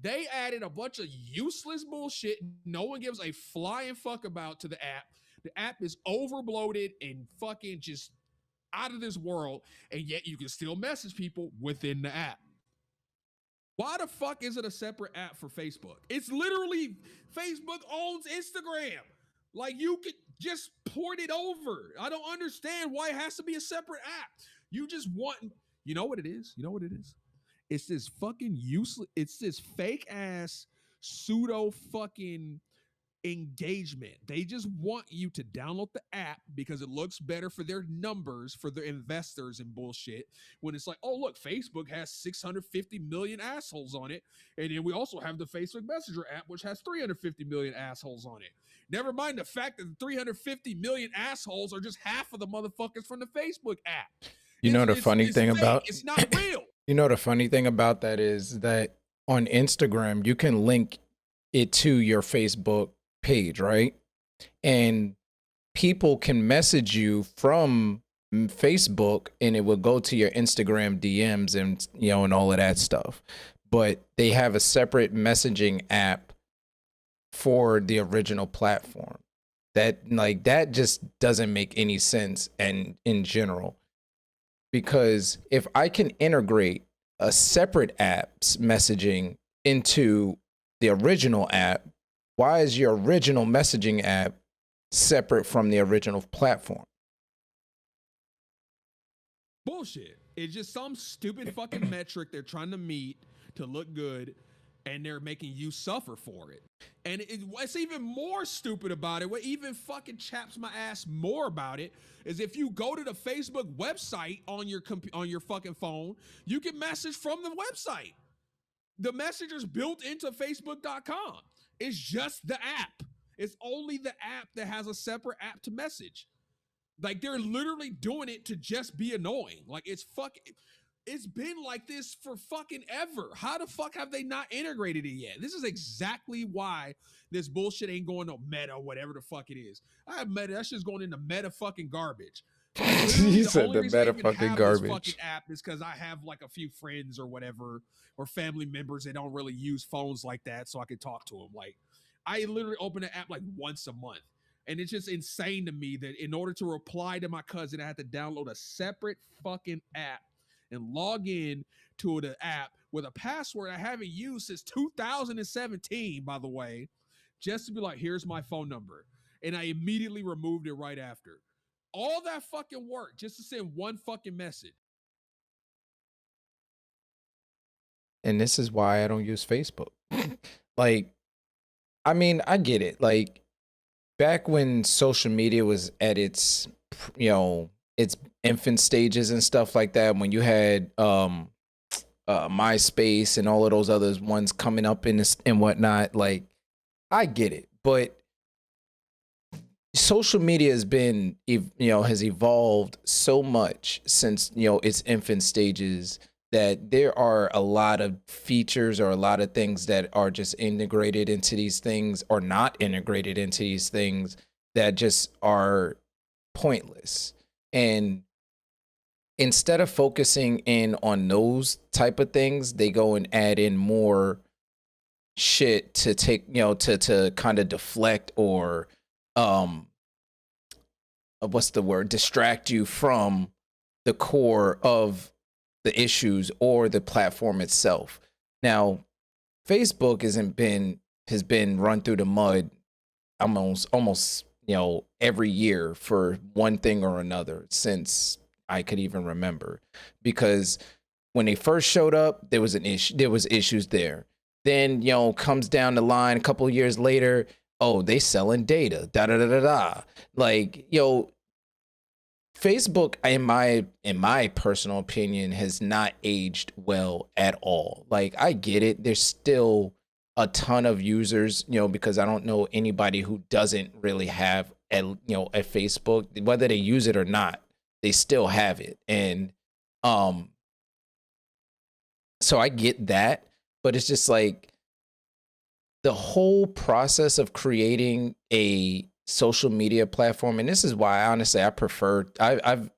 they added a bunch of useless bullshit no one gives a flying fuck about to the app. The app is overbloated and fucking just out of this world, and yet you can still message people within the app. Why the fuck is it a separate app for Facebook? It's literally Facebook owns Instagram. Like, you could just port it over. I don't understand why it has to be a separate app. You just want, you know what it is? It's this fucking useless, it's this fake ass pseudo fucking engagement. They just want you to download the app because it looks better for their numbers, for their investors and bullshit. When it's like, oh, look, Facebook has 650 million assholes on it. And then we also have the Facebook Messenger app, which has 350 million assholes on it. Never mind the fact that the 350 million assholes are just half of the motherfuckers from the Facebook app. You know the funny thing about it's not real. You know the funny thing about that is that on Instagram you can link it to your Facebook page, right? And people can message you from Facebook and it will go to your Instagram DMs and and all of that stuff. But they have a separate messaging app for the original platform. That just doesn't make any sense and in general. Because if I can integrate a separate app's messaging into the original app, why is your original messaging app separate from the original platform? Bullshit. It's just some stupid fucking metric they're trying to meet to look good, and they're making you suffer for it. And what's even more stupid about it, what even fucking chaps my ass more about it, is if you go to the Facebook website on your fucking phone, you can message from the website. The messenger's built into Facebook.com. It's just the app. It's only the app that has a separate app to message. Like, they're literally doing it to just be annoying. Like, it's been like this for fucking ever. How the fuck have they not integrated it yet? This is exactly why this bullshit ain't going to Meta, whatever the fuck it is. I have Meta. That shit's going into Meta fucking garbage. You said the Meta fucking garbage. This fucking app is because I have like a few friends or whatever, or family members that don't really use phones like that, so I can talk to them. Like, I literally open the app like once a month. And it's just insane to me that in order to reply to my cousin, I had to download a separate fucking app and log in to the app with a password I haven't used since 2017, by the way, just to be like, here's my phone number. And I immediately removed it right after. All that fucking work just to send one fucking message. And this is why I don't use Facebook. Like, I mean, I get it. Like, back when social media was at its, its infant stages and stuff like that, when you had MySpace and all of those other ones coming up in this and whatnot, like, I get it. But social media has been, has evolved so much since, its infant stages, that there are a lot of features or a lot of things that are just integrated into these things or not integrated into these things that just are pointless. And instead of focusing in on those type of things, they go and add in more shit to take, to kind of deflect or distract you from the core of the issues or the platform itself. Now, Facebook has been run through the mud almost every year for one thing or another since I could even remember. Because when they first showed up, there was issues there. Then comes down the line a couple of years later, oh, they selling data, da da da da da. Like, Facebook, in my personal opinion, has not aged well at all. Like, I get it. There's still a ton of users, because I don't know anybody who doesn't really have a Facebook, whether they use it or not, they still have it. And so I get that, but it's just like the whole process of creating a social media platform, and this is why honestly I've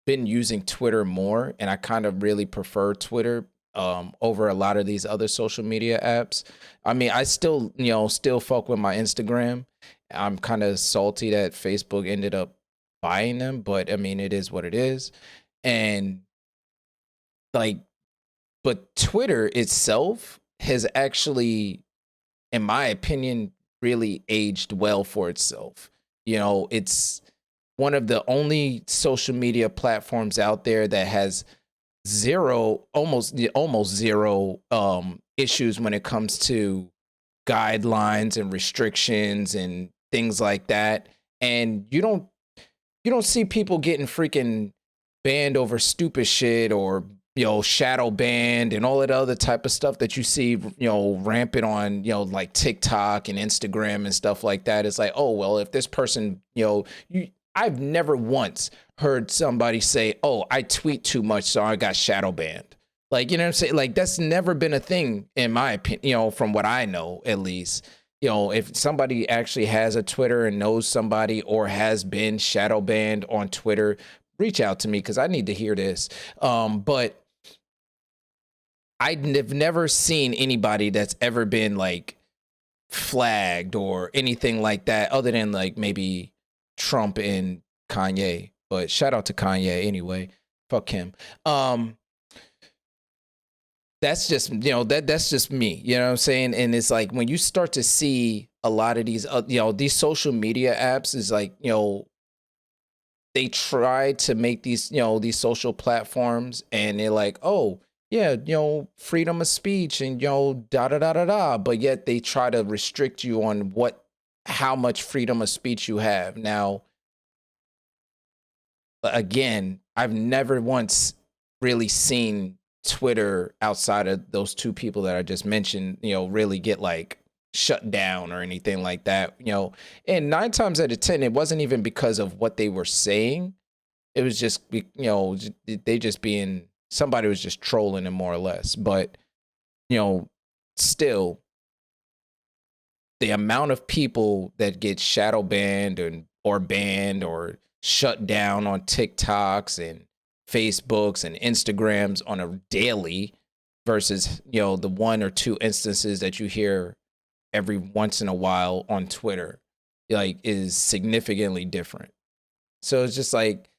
been using Twitter more, and I kind of really prefer Twitter over a lot of these other social media apps. I mean, I still fuck with my Instagram. I'm kind of salty that Facebook ended up buying them, but I mean, it is what it is. And like, but Twitter itself has actually, in my opinion, really aged well for itself. It's one of the only social media platforms out there that has almost zero issues when it comes to guidelines and restrictions and things like that. And you don't see people getting freaking banned over stupid shit or shadow banned and all that other type of stuff that you see, rampant on, like TikTok and Instagram and stuff like that. It's like, oh, well, if this person, I've never once heard somebody say, oh, I tweet too much, so I got shadow banned. Like, you know what I'm saying? Like, that's never been a thing in my opinion, from what I know, at least. you know, if somebody actually has a Twitter and knows somebody or has been shadow banned on Twitter, reach out to me because I need to hear this. But I've never seen anybody that's ever been like flagged or anything like that, other than like maybe Trump and Kanye. But shout out to Kanye anyway. Fuck him. That's just, you know, that's just me, you know what I'm saying? And it's like when you start to see a lot of these you know, these social media apps is like, you know, they try to make these, you know, these social platforms and they're like, oh yeah, you know, freedom of speech and, you know, da da da da da, but yet they try to restrict you on how much freedom of speech you have. Now again, I've never once really seen Twitter outside of those two people that I just mentioned, you know, really get like shut down or anything like that, you know. And 9 times out of 10, it wasn't even because of what they were saying. It was just, you know, they just being, somebody was just trolling them more or less. But, you know, still, the amount of people that get shadow banned or banned or shut down on TikToks and Facebooks and Instagrams on a daily versus, you know, the 1 or 2 instances that you hear every once in a while on Twitter, like, is significantly different. So it's just like,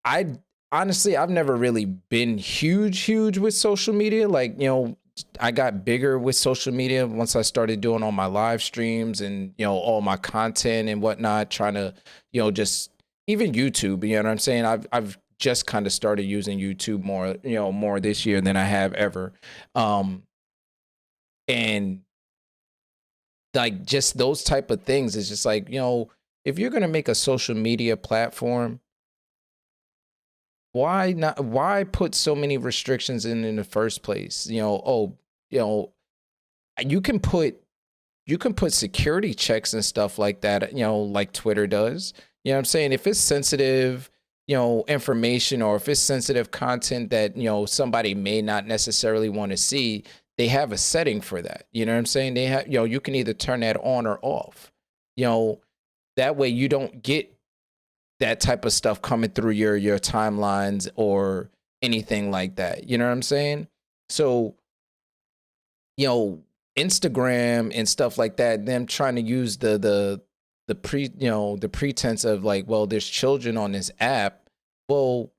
I honestly, I've never really been huge with social media. Like, you know, I got bigger with social media once I started doing all my live streams and, you know, all my content and whatnot, trying to, you know, just even YouTube, you know what I'm saying? I've just kind of started using YouTube more, you know, more this year than I have ever. And like just those type of things is just like, you know, if you're going to make a social media platform, why put so many restrictions in the first place? You know, oh, you know, you can put security checks and stuff like that, you know, like Twitter does. You know what I'm saying? If it's sensitive, you know, information, or if it's sensitive content that, you know, somebody may not necessarily want to see, they have a setting for that. You know what I'm saying? They have, you know, you can either turn that on or off. You know, that way you don't get that type of stuff coming through your timelines or anything like that. You know what I'm saying? So, you know, Instagram and stuff like that, them trying to use the pretense of like, well, there's children on this app. Well,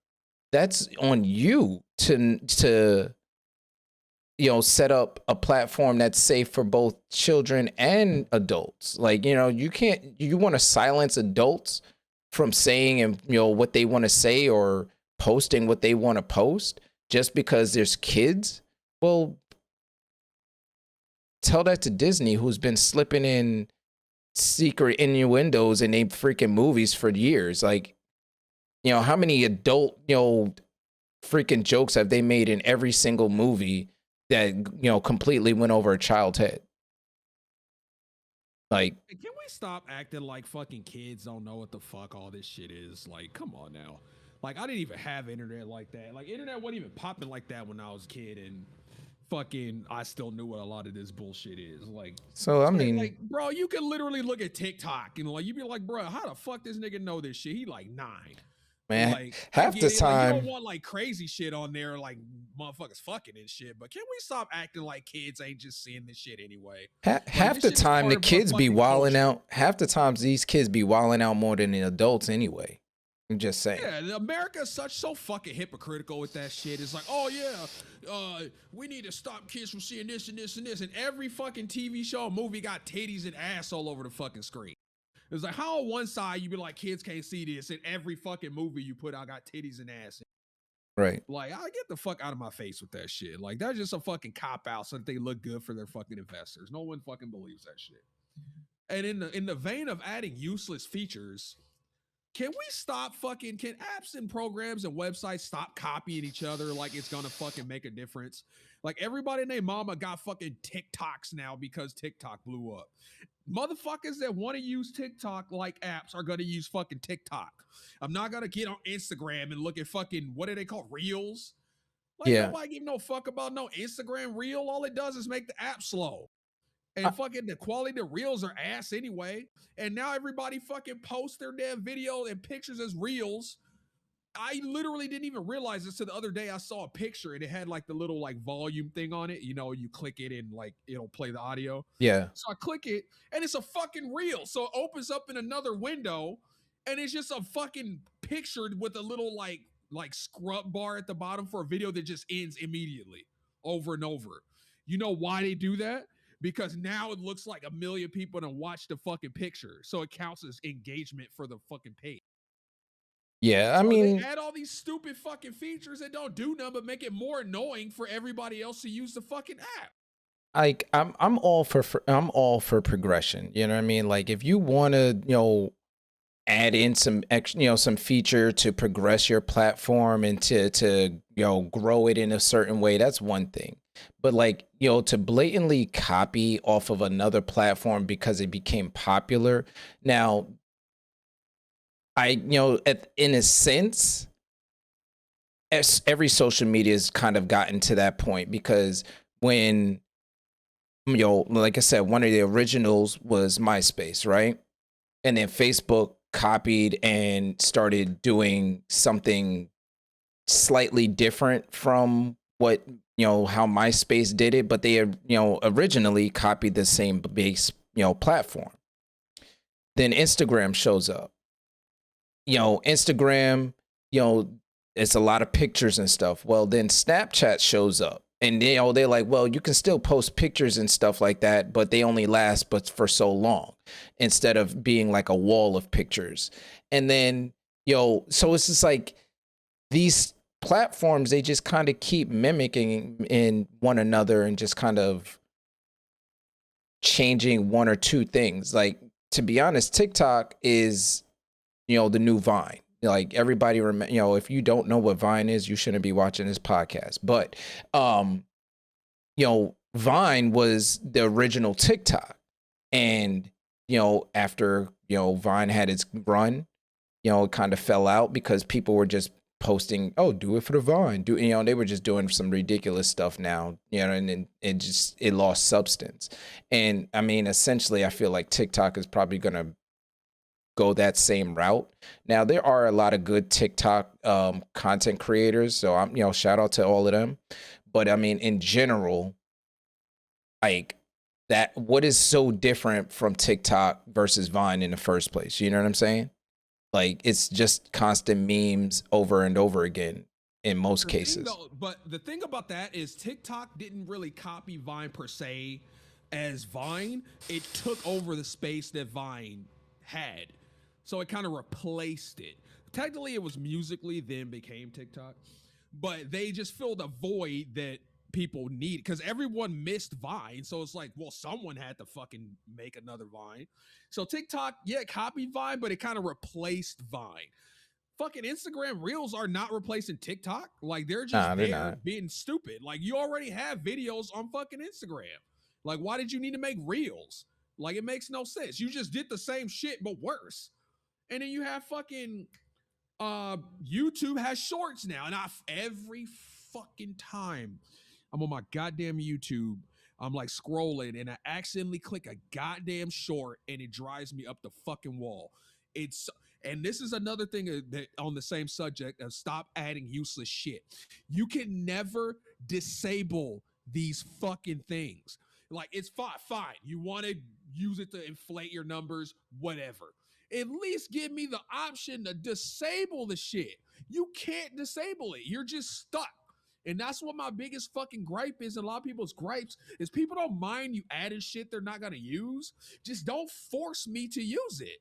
that's on you to you know, set up a platform that's safe for both children and adults. Like, you know, you want to silence adults from saying and, you know, what they want to say or posting what they want to post just because there's kids. Well, tell that to Disney, who's been slipping in secret innuendos in they freaking movies for years. Like, you know, how many adult, you know, freaking jokes have they made in every single movie that, you know, completely went over a child's head? Like, Hey, can we stop acting like fucking kids don't know what the fuck all this shit is? Like, come on now. Like, I didn't even have internet like that. Like, internet wasn't even popping like that when I was a kid, and fucking, I still knew what a lot of this bullshit is. Like, so I mean, like, bro, you can literally look at TikTok and like, you'd be like, bro, how the fuck this nigga know this shit? He like 9. man, Like, I half the get it. Like, you don't time, want like crazy shit on there, like motherfuckers fucking and shit. But can we stop acting like kids ain't just seeing this shit anyway? Like, half this the shit is time part the of our kids be fucking wilding culture. out. Half the times these kids be wilding out more than the adults anyway. I'm just saying. Yeah, America is so fucking hypocritical with that shit. It's like, oh yeah, we need to stop kids from seeing this and this and this. And every fucking TV show, movie got titties and ass all over the fucking screen. It's like, how on one side you be like, kids can't see this, and every fucking movie you put out got titties and ass. Right. Like, I get the fuck out of my face with that shit. Like, that's just a fucking cop out so that they look good for their fucking investors. No one fucking believes that shit. And in the vein of adding useless features, can we stop fucking, can apps and programs and websites stop copying each other like it's gonna fucking make a difference? Like, everybody and their mama got fucking TikToks now because TikTok blew up. Motherfuckers that want to use TikTok like apps are gonna use fucking TikTok. I'm not gonna get on Instagram and look at fucking, what do they call, reels? Like, Yeah. nobody give no fuck about no Instagram reel. All it does is make the app slow. And fucking the quality of the reels are ass anyway. And now everybody fucking posts their damn video and pictures as reels. I literally didn't even realize this till the other day. I saw a picture and it had like the little like volume thing on it. You know, you click it and like it'll play the audio. Yeah. So I click it and it's a fucking reel. So it opens up in another window and it's just a fucking picture with a little like scrub bar at the bottom for a video that just ends immediately over and over. You know why they do that? Because now it looks like a million people to watch the fucking picture. So it counts as engagement for the fucking page. Yeah, I So mean, they add all these stupid fucking features that don't do nothing but make it more annoying for everybody else to use the fucking app. like I'm all for progression. You know what I mean? Like if you want to, add in some some feature to progress your platform and to grow it in a certain way, that's one thing. But like, to blatantly copy off of another platform because it became popular. Now, in a sense, every social media has kind of gotten to that point because when, like I said, one of the originals was MySpace, right? And then Facebook copied and started doing something slightly different from what, how MySpace did it, but they, originally copied the same base, platform. Then Instagram shows up. Instagram, it's a lot of pictures and stuff. Well, then Snapchat shows up. And they're like, well, you can still post pictures and stuff like that, but they only last but for so long instead of being like a wall of pictures. And then, so it's just like these platforms, they just kind of keep mimicking in one another and just kind of changing one or two things. Like, to be honest, TikTok is, the new Vine. Like everybody, if you don't know what Vine is, you shouldn't be watching this podcast. But, Vine was the original TikTok. And, after, Vine had its run, it kind of fell out because people were just posting, oh, do it for the Vine. They were just doing some ridiculous stuff now, and then it lost substance. And I mean, essentially, I feel like TikTok is probably going to go that same route. Now there are a lot of good TikTok content creators, so I'm shout out to all of them. But I mean, in general, like that, what is so different from TikTok versus Vine in the first place? You know what I'm saying? Like it's just constant memes over and over again in most cases. But the thing about that is TikTok didn't really copy Vine per se as Vine. It took over the space that Vine had. So it kind of replaced it. Technically, it was Musically, then became TikTok. But they just filled a void that people need because everyone missed Vine. So it's like, well, someone had to fucking make another Vine. So TikTok, yeah, copied Vine, but it kind of replaced Vine. Fucking Instagram Reels are not replacing TikTok. Like they're just being stupid. Like you already have videos on fucking Instagram. Like why did you need to make Reels? Like it makes no sense. You just did the same shit but worse. And then you have fucking YouTube has shorts now. And every fucking time I'm on my goddamn YouTube, I'm like scrolling and I accidentally click a goddamn short and it drives me up the fucking wall. And this is another thing that on the same subject of stop adding useless shit. You can never disable these fucking things. Like it's fine. You want to use it to inflate your numbers, whatever. At least give me the option to disable the shit. You can't disable it. You're just stuck. And that's what my biggest fucking gripe is. And a lot of people's gripes is people don't mind you adding shit they're not going to use. Just don't force me to use it.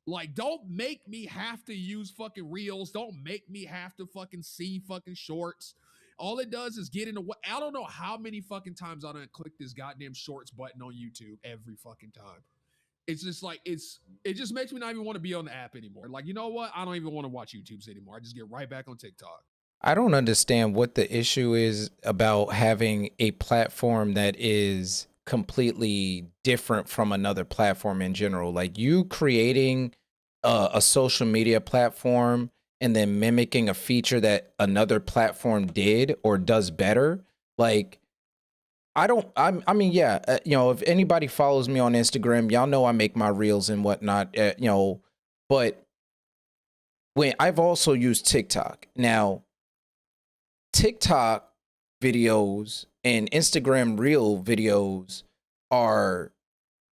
Like, don't make me have to use fucking Reels. Don't make me have to fucking see fucking shorts. All it does is get in the way. I don't know how many fucking times I done click this goddamn shorts button on YouTube every fucking time. It's just like it just makes me not even want to be on the app anymore. Like, you know what? I don't even want to watch YouTubes anymore. I just get right back on TikTok. I don't understand what the issue is about having a platform that is completely different from another platform in general. Like you creating a social media platform and then mimicking a feature that another platform did or does better. Like I mean, yeah, if anybody follows me on Instagram, y'all know I make my reels and whatnot, but when I've also used TikTok. Now, TikTok videos and Instagram reel videos are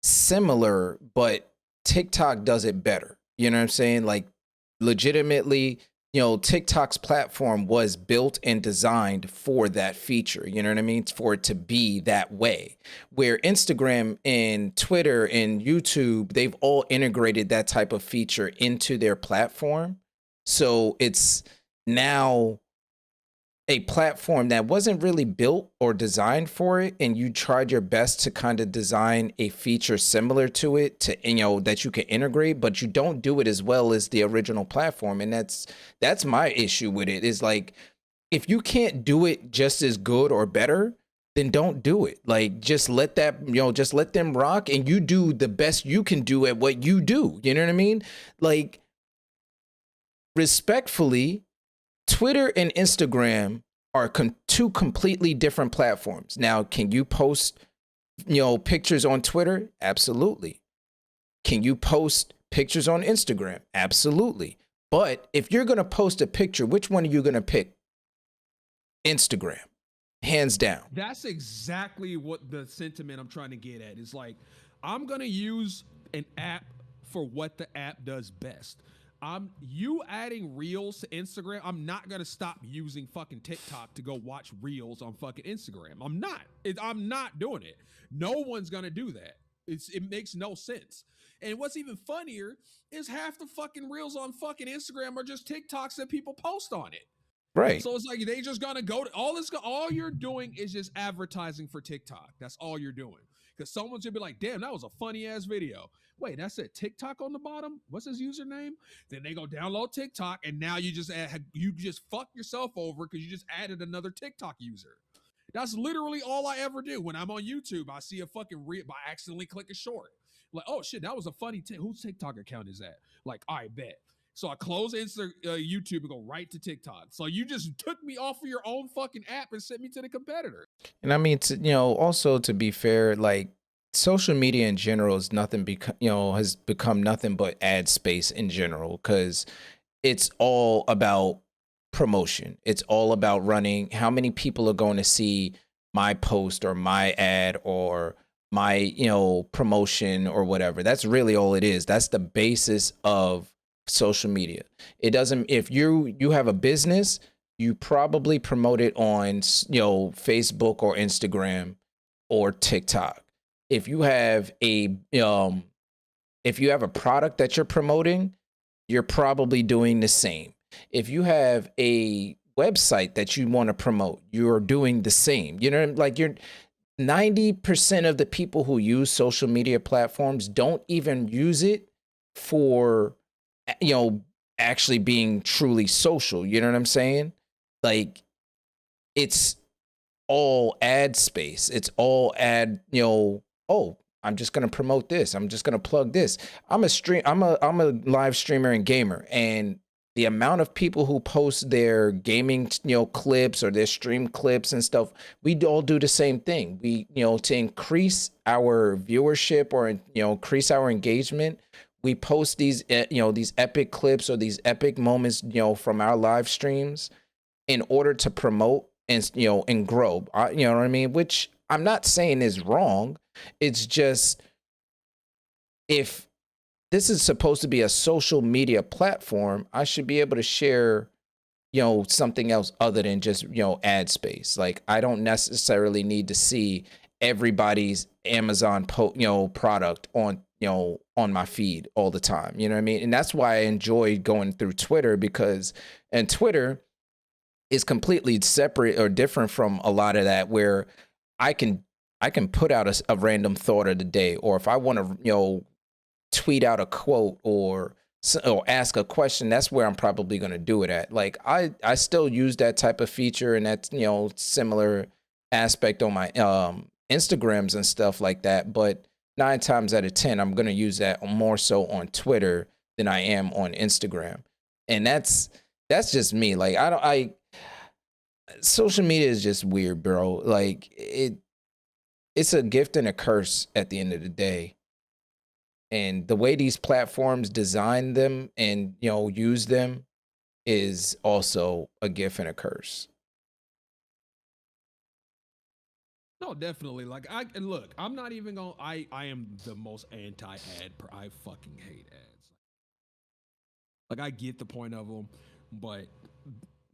similar, but TikTok does it better. You know what I'm saying? Like, legitimately, TikTok's platform was built and designed for that feature. You know what I mean? For it to be that way. Where Instagram and Twitter and YouTube, they've all integrated that type of feature into their platform. So it's now a platform that wasn't really built or designed for it, and you tried your best to kind of design a feature similar to it to that you can integrate, but you don't do it as well as the original platform. And that's my issue with it, is like, if you can't do it just as good or better, then don't do it. Like, just let just let them rock, and you do the best you can do at what you do. You know what I mean? Like, respectfully, Twitter and Instagram are two completely different platforms. Now, can you post, pictures on Twitter? Absolutely. Can you post pictures on Instagram? Absolutely. But if you're going to post a picture, which one are you going to pick? Instagram, hands down. That's exactly what the sentiment I'm trying to get at is. Like, I'm going to use an app for what the app does best. You adding reels to Instagram, I'm not gonna stop using fucking TikTok to go watch reels on fucking Instagram. I'm not doing it. No one's gonna do that. It makes no sense. And what's even funnier is half the fucking reels on fucking Instagram are just TikToks that people post on it. Right. So it's like they just gonna go to all you're doing is just advertising for TikTok. That's all you're doing. Because someone's gonna be like, damn, that was a funny ass video. Wait, that's it. TikTok on the bottom. What's his username? Then they go download TikTok, and now you just fuck yourself over because you just added another TikTok user. That's literally all I ever do. When I'm on YouTube, I see a fucking I accidentally click a short. Like, oh shit, that was a funny. Whose TikTok account is that? Like, I bet. So I close YouTube and go right to TikTok. So you just took me off of your own fucking app and sent me to the competitor. And I mean, also, to be fair, like, social media in general is has become nothing but ad space in general, because it's all about promotion. It's all about running. How many people are going to see my post or my ad or my, promotion or whatever? That's really all it is. That's the basis of social media. It doesn't, if you have a business, you probably promote it on, Facebook or Instagram or TikTok. If you have a product that you're promoting, you're probably doing the same. If you have a website that you want to promote, you're doing the same. You know, like, 90% of the people who use social media platforms don't even use it for, actually being truly social. You know what I'm saying? Like, it's all ad space. It's all ad, oh, I'm just gonna promote this. I'm just gonna plug this. I'm a live streamer and gamer, and the amount of people who post their gaming, clips or their stream clips and stuff, we all do the same thing. We, to increase our viewership or, increase our engagement, we post these, these epic clips or these epic moments, from our live streams in order to promote and, and grow. You know what I mean? Which I'm not saying is wrong. It's just, if this is supposed to be a social media platform, I should be able to share, something else other than just, ad space. Like, I don't necessarily need to see everybody's Amazon product on, on my feed all the time. You know what I mean? And that's why I enjoy going through Twitter, because, and Twitter is completely separate or different from a lot of that, where I can put out a random thought of the day, or if I want to, tweet out a quote or ask a question, that's where I'm probably going to do it at. Like, I still use that type of feature and that, similar aspect on my Instagrams and stuff like that. But 9 times out of 10, I'm going to use that more so on Twitter than I am on Instagram. And that's just me. Like, social media is just weird, bro. Like, it's a gift and a curse at the end of the day. And the way these platforms design them and use them is also a gift and a curse. No, definitely. Like and look, I'm not even gonna. I am the most anti-ad. I fucking hate ads. Like I get the point of them, but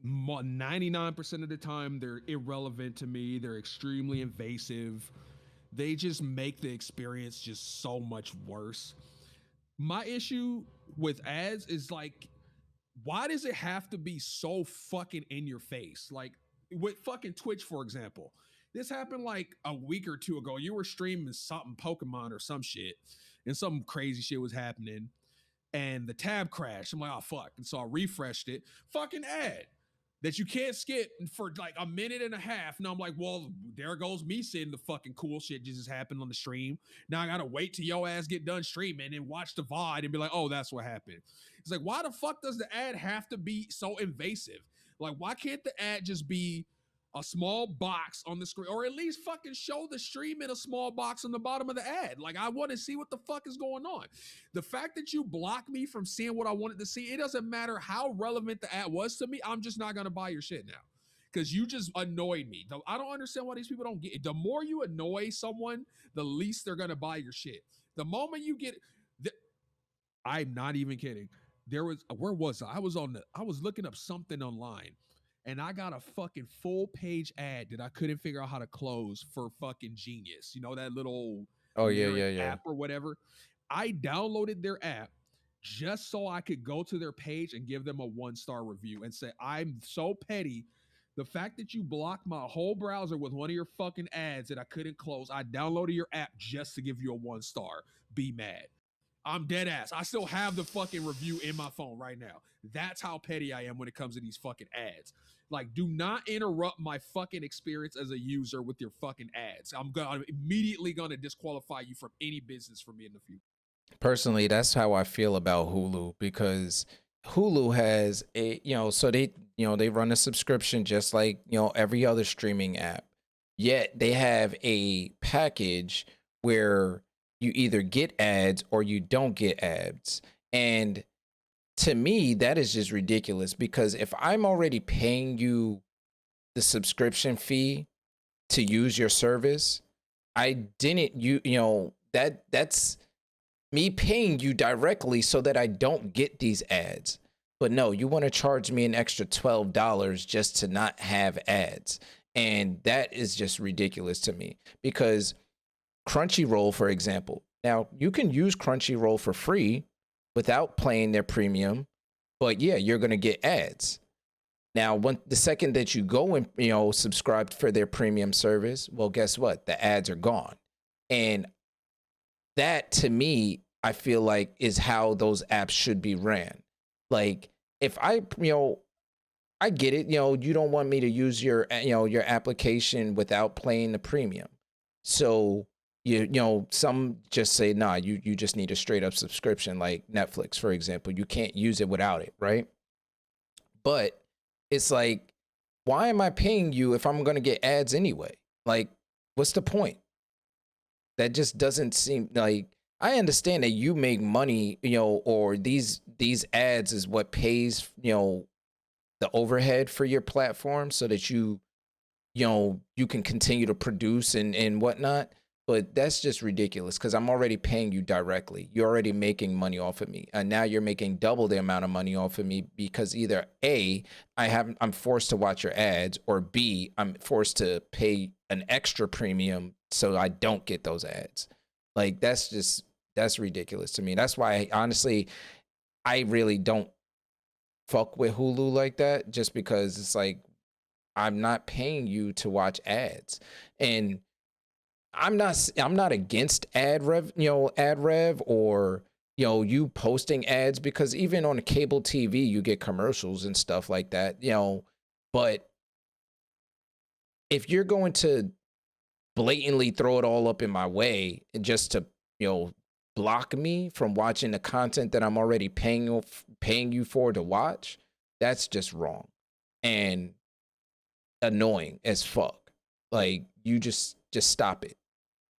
99% of the time they're irrelevant to me. They're extremely invasive. They just make the experience just so much worse. My issue with ads is like, why does it have to be so fucking in your face? Like with fucking Twitch, for example. This happened like a week or two ago. You were streaming something Pokemon or some shit, and some crazy shit was happening, and the tab crashed. I'm like, oh fuck. And so I refreshed it. Fucking ad that you can't skip for like a minute and a half. Now I'm like, well, there goes me seeing the fucking cool shit just happened on the stream. Now I gotta wait till your ass get done streaming and watch the VOD and be like, oh, that's what happened. It's like, why the fuck does the ad have to be so invasive? Like, why can't the ad just be a small box on the screen, or at least fucking show the stream in a small box on the bottom of the ad? Like, I want to see what the fuck is going on. The fact that you block me from seeing what I wanted to see, it doesn't matter how relevant the ad was to me. I'm just not gonna buy your shit now because you just annoyed me. I don't understand why these people don't get it. The more you annoy someone, the least they're gonna buy your shit. The moment you get, I'm not even kidding. Where was I? I was looking up something online, and I got a fucking full page ad that I couldn't figure out how to close for fucking Genius. You know, that little Oh yeah, lyric yeah, yeah. app or whatever. I downloaded their app just so I could go to their page and give them a 1-star review and say, I'm so petty. The fact that you blocked my whole browser with one of your fucking ads that I couldn't close, I downloaded your app just to give you a 1-star. Be mad. I'm dead ass. I still have the fucking review in my phone right now. That's how petty I am when it comes to these fucking ads. Like, do not interrupt my fucking experience as a user with your fucking ads. I'm immediately gonna disqualify you from any business for me in the future. Personally, that's how I feel about Hulu, because Hulu has a, so they run a subscription just like, every other streaming app. Yet they have a package where you either get ads or you don't get ads. And to me, that is just ridiculous, because if I'm already paying you the subscription fee to use your service, I didn't that's me paying you directly so that I don't get these ads. But no, you want to charge me an extra $12 just to not have ads. And that is just ridiculous to me, because Crunchyroll, for example, now you can use Crunchyroll for free without playing their premium, but yeah, you're going to get ads. Now, the second that you go and subscribe for their premium service, well, guess what? The ads are gone. And that, to me, I feel like is how those apps should be ran. Like, if I get it, you don't want me to use your application without playing the premium. So some just say, nah, you just need a straight up subscription, like Netflix, for example. You can't use it without it, right? But it's like, why am I paying you if I'm going to get ads anyway? Like, what's the point? That just doesn't seem like, I understand that you make money, or these ads is what pays, the overhead for your platform so that you can continue to produce and whatnot. But that's just ridiculous, because I'm already paying you directly. You're already making money off of me, and now you're making double the amount of money off of me, because either A, I'm forced to watch your ads, or B, I'm forced to pay an extra premium so I don't get those ads. Like, that's ridiculous to me. That's why, honestly, I really don't fuck with Hulu like that, just because it's like, I'm not paying you to watch ads. And I'm not against ad rev, or you posting ads, because even on cable TV you get commercials and stuff like that, but if you're going to blatantly throw it all up in my way just to block me from watching the content that I'm already paying you for to watch, that's just wrong and annoying as fuck. Like, you just stop it.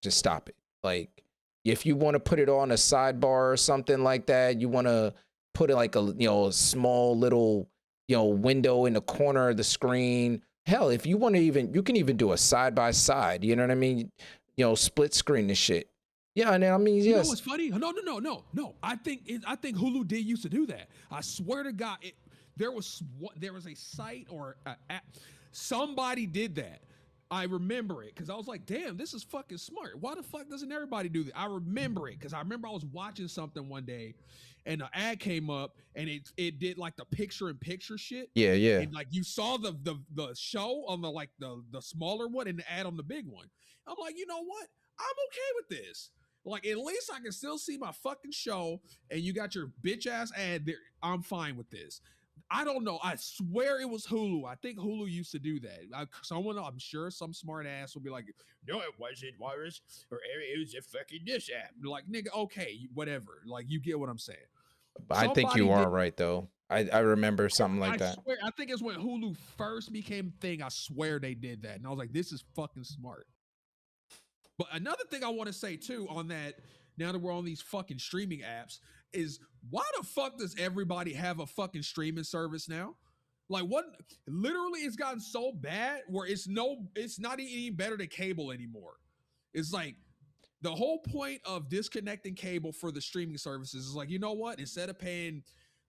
just stop it. Like, if you want to put it on a sidebar or something like that, you want to put it like a small little window in the corner of the screen. Hell, if you want to you can even do a side by side. You know what I mean? Split screen the shit. Yeah, and I mean, You know yes. what's funny? No. I think Hulu did used to do that. I swear to God, there was a site or a app. Somebody did that. I remember it because I was like, damn, this is fucking smart. Why the fuck doesn't everybody do that? I remember it because I remember I was watching something one day and the ad came up and it did like the picture in picture shit. Yeah, yeah. And like you saw the show on the smaller one and the ad on the big one. I'm like, you know what? I'm okay with this. Like, at least I can still see my fucking show, and you got your bitch ass ad there. I'm fine with this. I don't know. I swear it was Hulu. I think Hulu used to do that. I'm sure some smart ass will be like, no, it wasn't Morris, or it was a fucking this app. Like, nigga, okay, whatever. Like, you get what I'm saying. I think you Somebody are did. right though. I remember something like I that. swear. I think it's when Hulu first became a thing. I swear they did that, and I was like, this is fucking smart. But another thing I want to say too on that, now that we're on these fucking streaming apps, is why the fuck does everybody have a fucking streaming service now? Like, what? Literally, it's gotten so bad where it's not even better than cable anymore. It's like the whole point of disconnecting cable for the streaming services is like, you know what? Instead of paying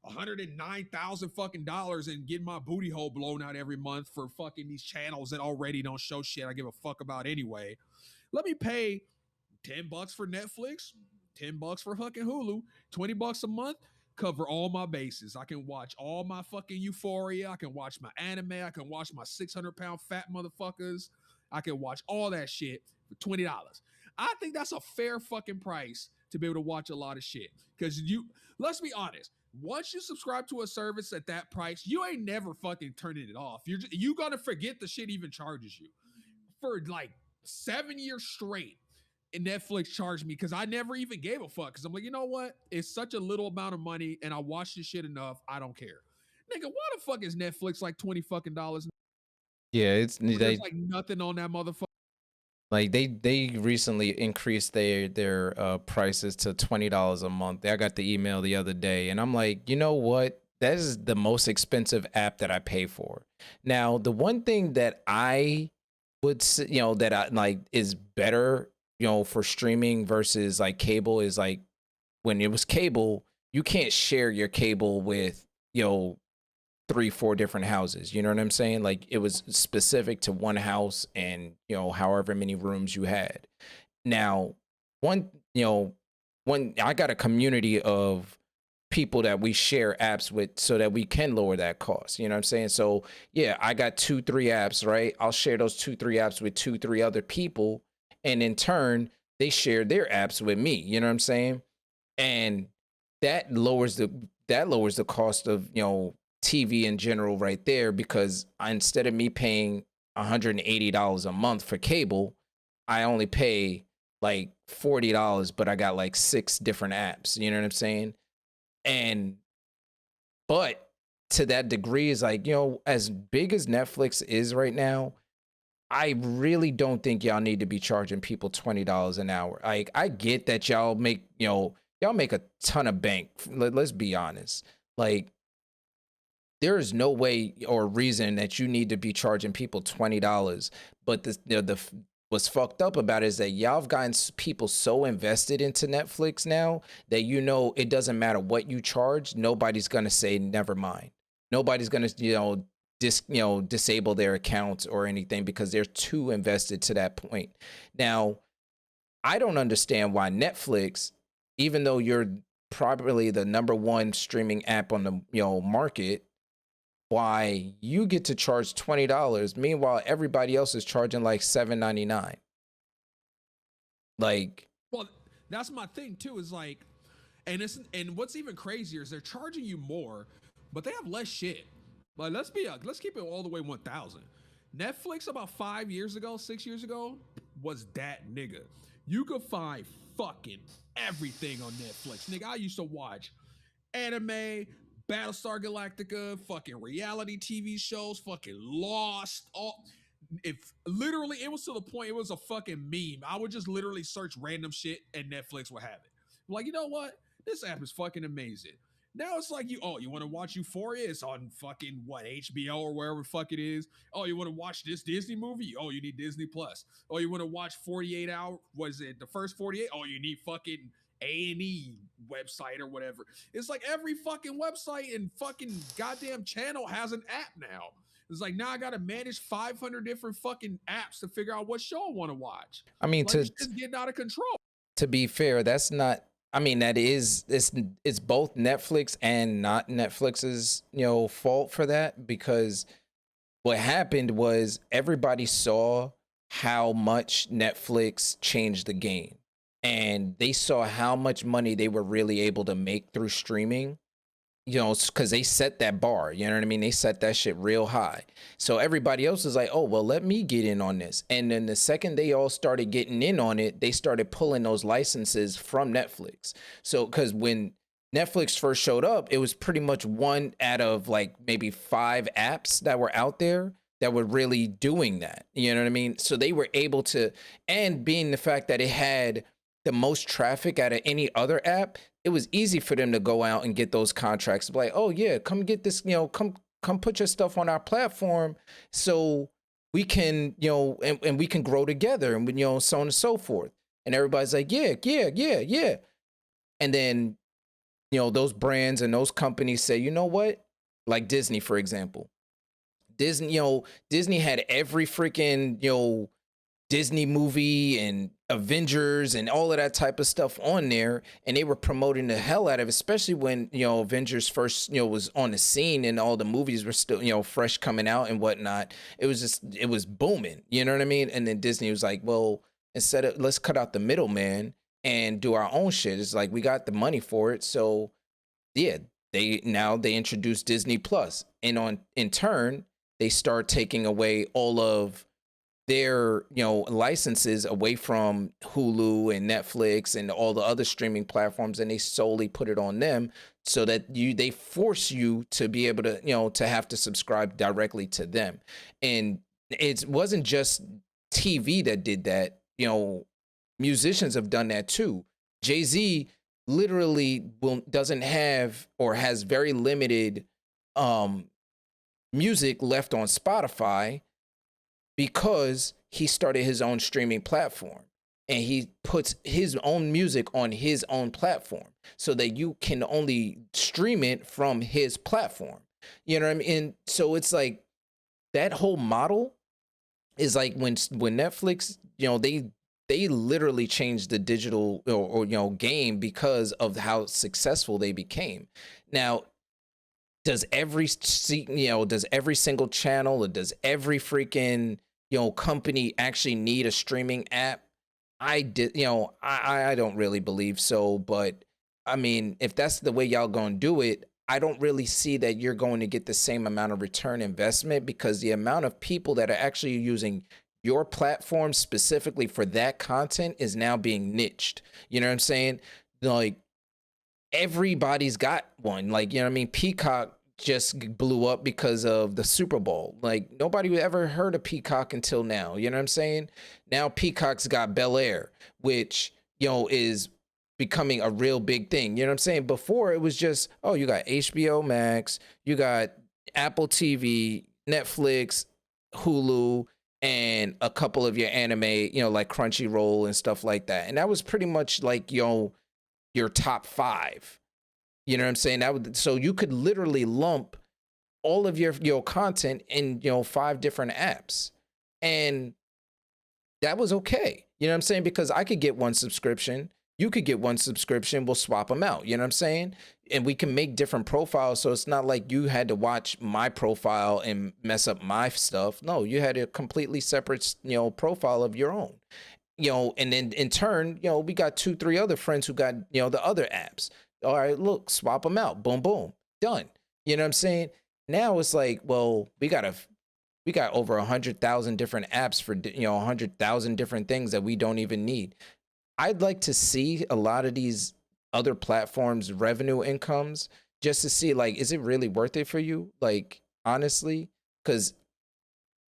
$109,000 fucking dollars and getting my booty hole blown out every month for fucking these channels that already don't show shit I give a fuck about anyway, let me pay $10 for Netflix, $10 for fucking Hulu, $20 a month, cover all my bases. I can watch all my fucking Euphoria. I can watch my anime. I can watch my 600-pound fat motherfuckers. I can watch all that shit for $20. I think that's a fair fucking price to be able to watch a lot of shit. Because let's be honest, once you subscribe to a service at that price, you ain't never fucking turning it off. You gonna forget the shit even charges you for like 7 years straight. And Netflix charged me because I never even gave a fuck. Because I'm like, you know what? It's such a little amount of money, and I watch this shit enough. I don't care, nigga. Why the fuck is Netflix like $20 fucking dollars? Yeah, it's There's like nothing on that motherfucker. like they recently increased their prices to $20 a month. I got the email the other day, and I'm like, you know what? That is the most expensive app that I pay for. Now, the one thing that I would say, that I like is better, for streaming versus like cable is like when it was cable, you can't share your cable with, 3, 4 different houses. You know what I'm saying? Like it was specific to one house and, however many rooms you had. Now, one, when I got a community of people that we share apps with so that we can lower that cost. You know what I'm saying? So yeah, I got 2, 3 apps, right? I'll share those 2, 3 apps with 2, 3 other people. And in turn, they share their apps with me. You know what I'm saying? And that lowers the cost of, TV in general right there, because instead of me paying $180 a month for cable, I only pay like $40, but I got like 6 different apps. You know what I'm saying? And but to that degree is like, as big as Netflix is right now, I really don't think y'all need to be charging people $20 an hour. Like I get that y'all make, y'all make a ton of bank. Let's be honest. Like there is no way or reason that you need to be charging people $20. But the what's fucked up about it is that y'all have gotten people so invested into Netflix now that it doesn't matter what you charge, nobody's gonna say never mind. Nobody's gonna disable their accounts or anything because they're too invested to that point. Now, I don't understand why Netflix, even though you're probably the number one streaming app on the market, why you get to charge $20. Meanwhile, everybody else is charging like $7.99. Like, Well, that's my thing too. Is like, and what's even crazier is they're charging you more, but they have less shit. Like, let's keep it all the way 1,000. Netflix about 5 years ago, 6 years ago, was that nigga. You could find fucking everything on Netflix, nigga. I used to watch anime, Battlestar Galactica, fucking reality TV shows, fucking Lost, all if literally it was to the point it was a fucking meme. I would just literally search random shit and Netflix would have it. I'm like, you know what? This app is fucking amazing. Now it's like you want to watch Euphoria? It's on fucking what, HBO or wherever the fuck it is. Oh, you want to watch this Disney movie? Oh, you need Disney Plus. Oh, you want to watch 48 Hour? Was it the first 48? Oh, you need fucking A&E website or whatever. It's like every fucking website and fucking goddamn channel has an app now. It's like now I gotta manage 500 different fucking apps to figure out what show I want to watch. I mean, like, it's getting out of control. To be fair, that's not. I mean, that is it's both Netflix and not Netflix's fault for that, because what happened was everybody saw how much Netflix changed the game, and they saw how much money they were really able to make through streaming. Because they set that bar, you know what I mean? They set that shit real high. So everybody else is like, oh, well, let me get in on this. And then the second they all started getting in on it, they started pulling those licenses from Netflix. So, because when Netflix first showed up, it was pretty much one out of like maybe 5 apps that were out there that were really doing that. You know what I mean? So they were able to, and being the fact that it had the most traffic out of any other app, it was easy for them to go out and get those contracts. Like, oh yeah, come get this, come put your stuff on our platform so we can, and we can grow together, and so on and so forth. And everybody's like, yeah. And then, those brands and those companies say, you know what? Like Disney, for example. Disney had every freaking, Disney movie and Avengers and all of that type of stuff on there, and they were promoting the hell out of it, especially when Avengers first was on the scene and all the movies were still fresh coming out and whatnot. It was booming, you know what I mean? And then Disney was like, well, instead of, let's cut out the middleman and do our own shit. It's like, we got the money for it, so yeah, they introduced Disney Plus, and in turn they start taking away all of their licenses away from Hulu and Netflix and all the other streaming platforms, and they solely put it on them, so that they force you to be able to to have to subscribe directly to them. And it wasn't just TV that did that. Musicians have done that too. Jay-Z literally doesn't have, or has very limited music left on Spotify, because he started his own streaming platform, and he puts his own music on his own platform so that you can only stream it from his platform. You know what I mean? And so it's like that whole model is like when Netflix, they literally changed the digital or game because of how successful they became. Now, does every single channel, or does every freaking company actually need a streaming app? I don't really believe so, but I mean, if that's the way y'all gonna do it, I don't really see that you're going to get the same amount of return investment, because the amount of people that are actually using your platform specifically for that content is now being niched. You know what I'm saying? Like, everybody's got one. Like, you know what I mean? Peacock just blew up because of the Super Bowl. Like, nobody ever heard of Peacock until now. You know what I'm saying? Now Peacock's got Bel Air, which, is becoming a real big thing. You know what I'm saying? Before it was just, oh, you got HBO Max, you got Apple TV, Netflix, Hulu, and a couple of your anime, like Crunchyroll and stuff like that. And that was pretty much like, your top 5. You know what I'm saying? So you could literally lump all of your content in 5 different apps, and that was okay. You know what I'm saying? Because I could get one subscription, you could get one subscription, we'll swap them out. You know what I'm saying? And we can make different profiles, so it's not like you had to watch my profile and mess up my stuff. No, you had a completely separate profile of your own. And then in turn, we got 2-3 other friends who got the other apps. All right, look, swap them out. Boom, boom, done. You know what I'm saying? Now it's like, well, we got over 100,000 different apps for 100,000 different things that we don't even need. I'd like to see a lot of these other platforms' revenue incomes, just to see, like, is it really worth it for you? Like, honestly, because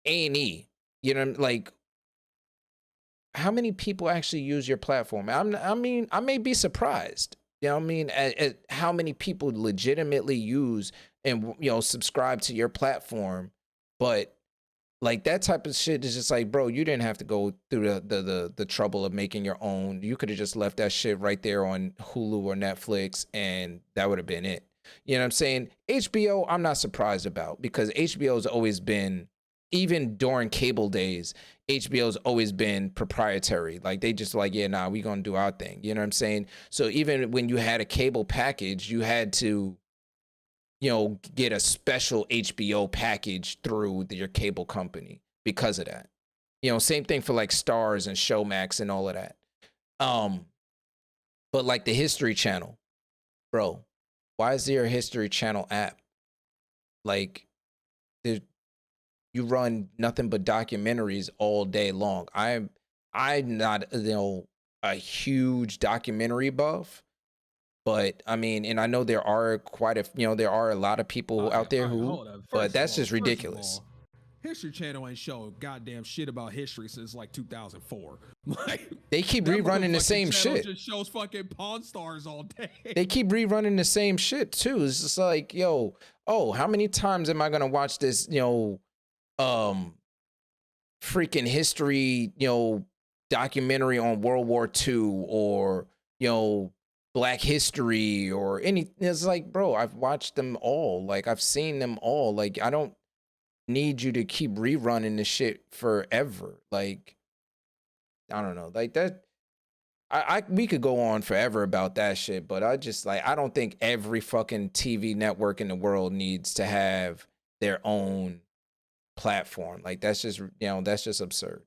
A&E, You know, like how many people actually use your platform? I mean, I may be surprised. You know what I mean? At how many people legitimately use and subscribe to your platform, but like that type of shit is just like, bro, you didn't have to go through the trouble of making your own. You could have just left that shit right there on Hulu or Netflix, and that would have been it. You know what I'm saying? HBO, I'm not surprised about because HBO's always been, even during cable days, HBO's always been proprietary. Like they just like, yeah, nah, we gonna do our thing. You know what I'm saying? So even when you had a cable package, you had to, get a special HBO package through your cable company because of that. Same thing for like Stars and Showmax and all of that. But like the History Channel, bro, why is there a History Channel app? Like, you run nothing but documentaries all day long. I'm not a huge documentary buff, but I mean, and I know there are there are a lot of people out there who, hold up. but First of that's all, just ridiculous. History Channel ain't show goddamn shit about history since like 2004. Like they keep rerunning the same shit. Just shows fucking Pawn Stars all day. They keep rerunning the same shit too. It's just like, how many times am I gonna watch this? Freaking history, documentary on World War II or Black history or any. It's like, bro, I've watched them all. Like I've seen them all. Like I don't need you to keep rerunning the shit forever. Like I don't know, like that. We could go on forever about that shit, but I just like, I don't think every fucking TV network in the world needs to have their own platform. Like that's just absurd.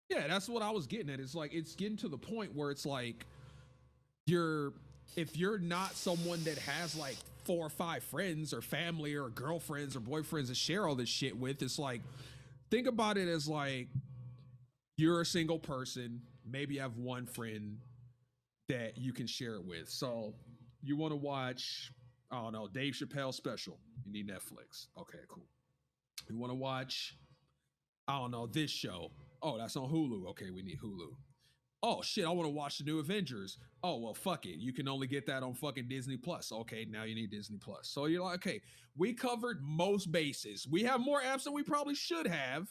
Yeah, that's what I was getting at. It's like it's getting to the point where it's like if you're not someone that has like 4 or 5 friends or family or girlfriends or boyfriends to share all this shit with, it's like, think about it as like you're a single person, maybe you have one friend that you can share it with. So you want to watch, I don't know, Dave Chappelle special, you need Netflix. Okay, cool. You want to watch, I don't know, this show. Oh, that's on Hulu. Okay, we need Hulu. Oh shit, I want to watch the new Avengers. Oh well, fuck it. You can only get that on fucking Disney Plus. Okay, now you need Disney Plus. So you're like, okay, we covered most bases. We have more apps than we probably should have,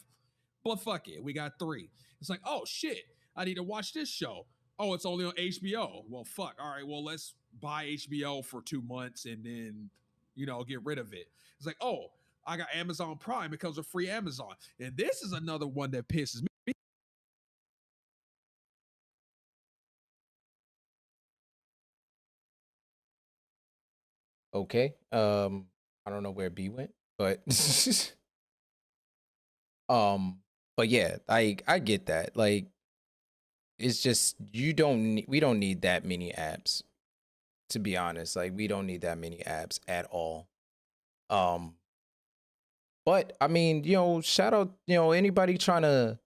but fuck it, we got 3. It's like, oh shit, I need to watch this show. Oh, it's only on HBO. Well, fuck. All right, well let's buy HBO for 2 months and then get rid of it. It's like, oh, I got Amazon Prime. It comes with free Amazon, and this is another one that pisses me. Okay. I don't know where B went, but um, but yeah, I get that. Like, it's just we don't need that many apps, to be honest. Like, we don't need that many apps at all. Um, but I mean, shout out, anybody trying to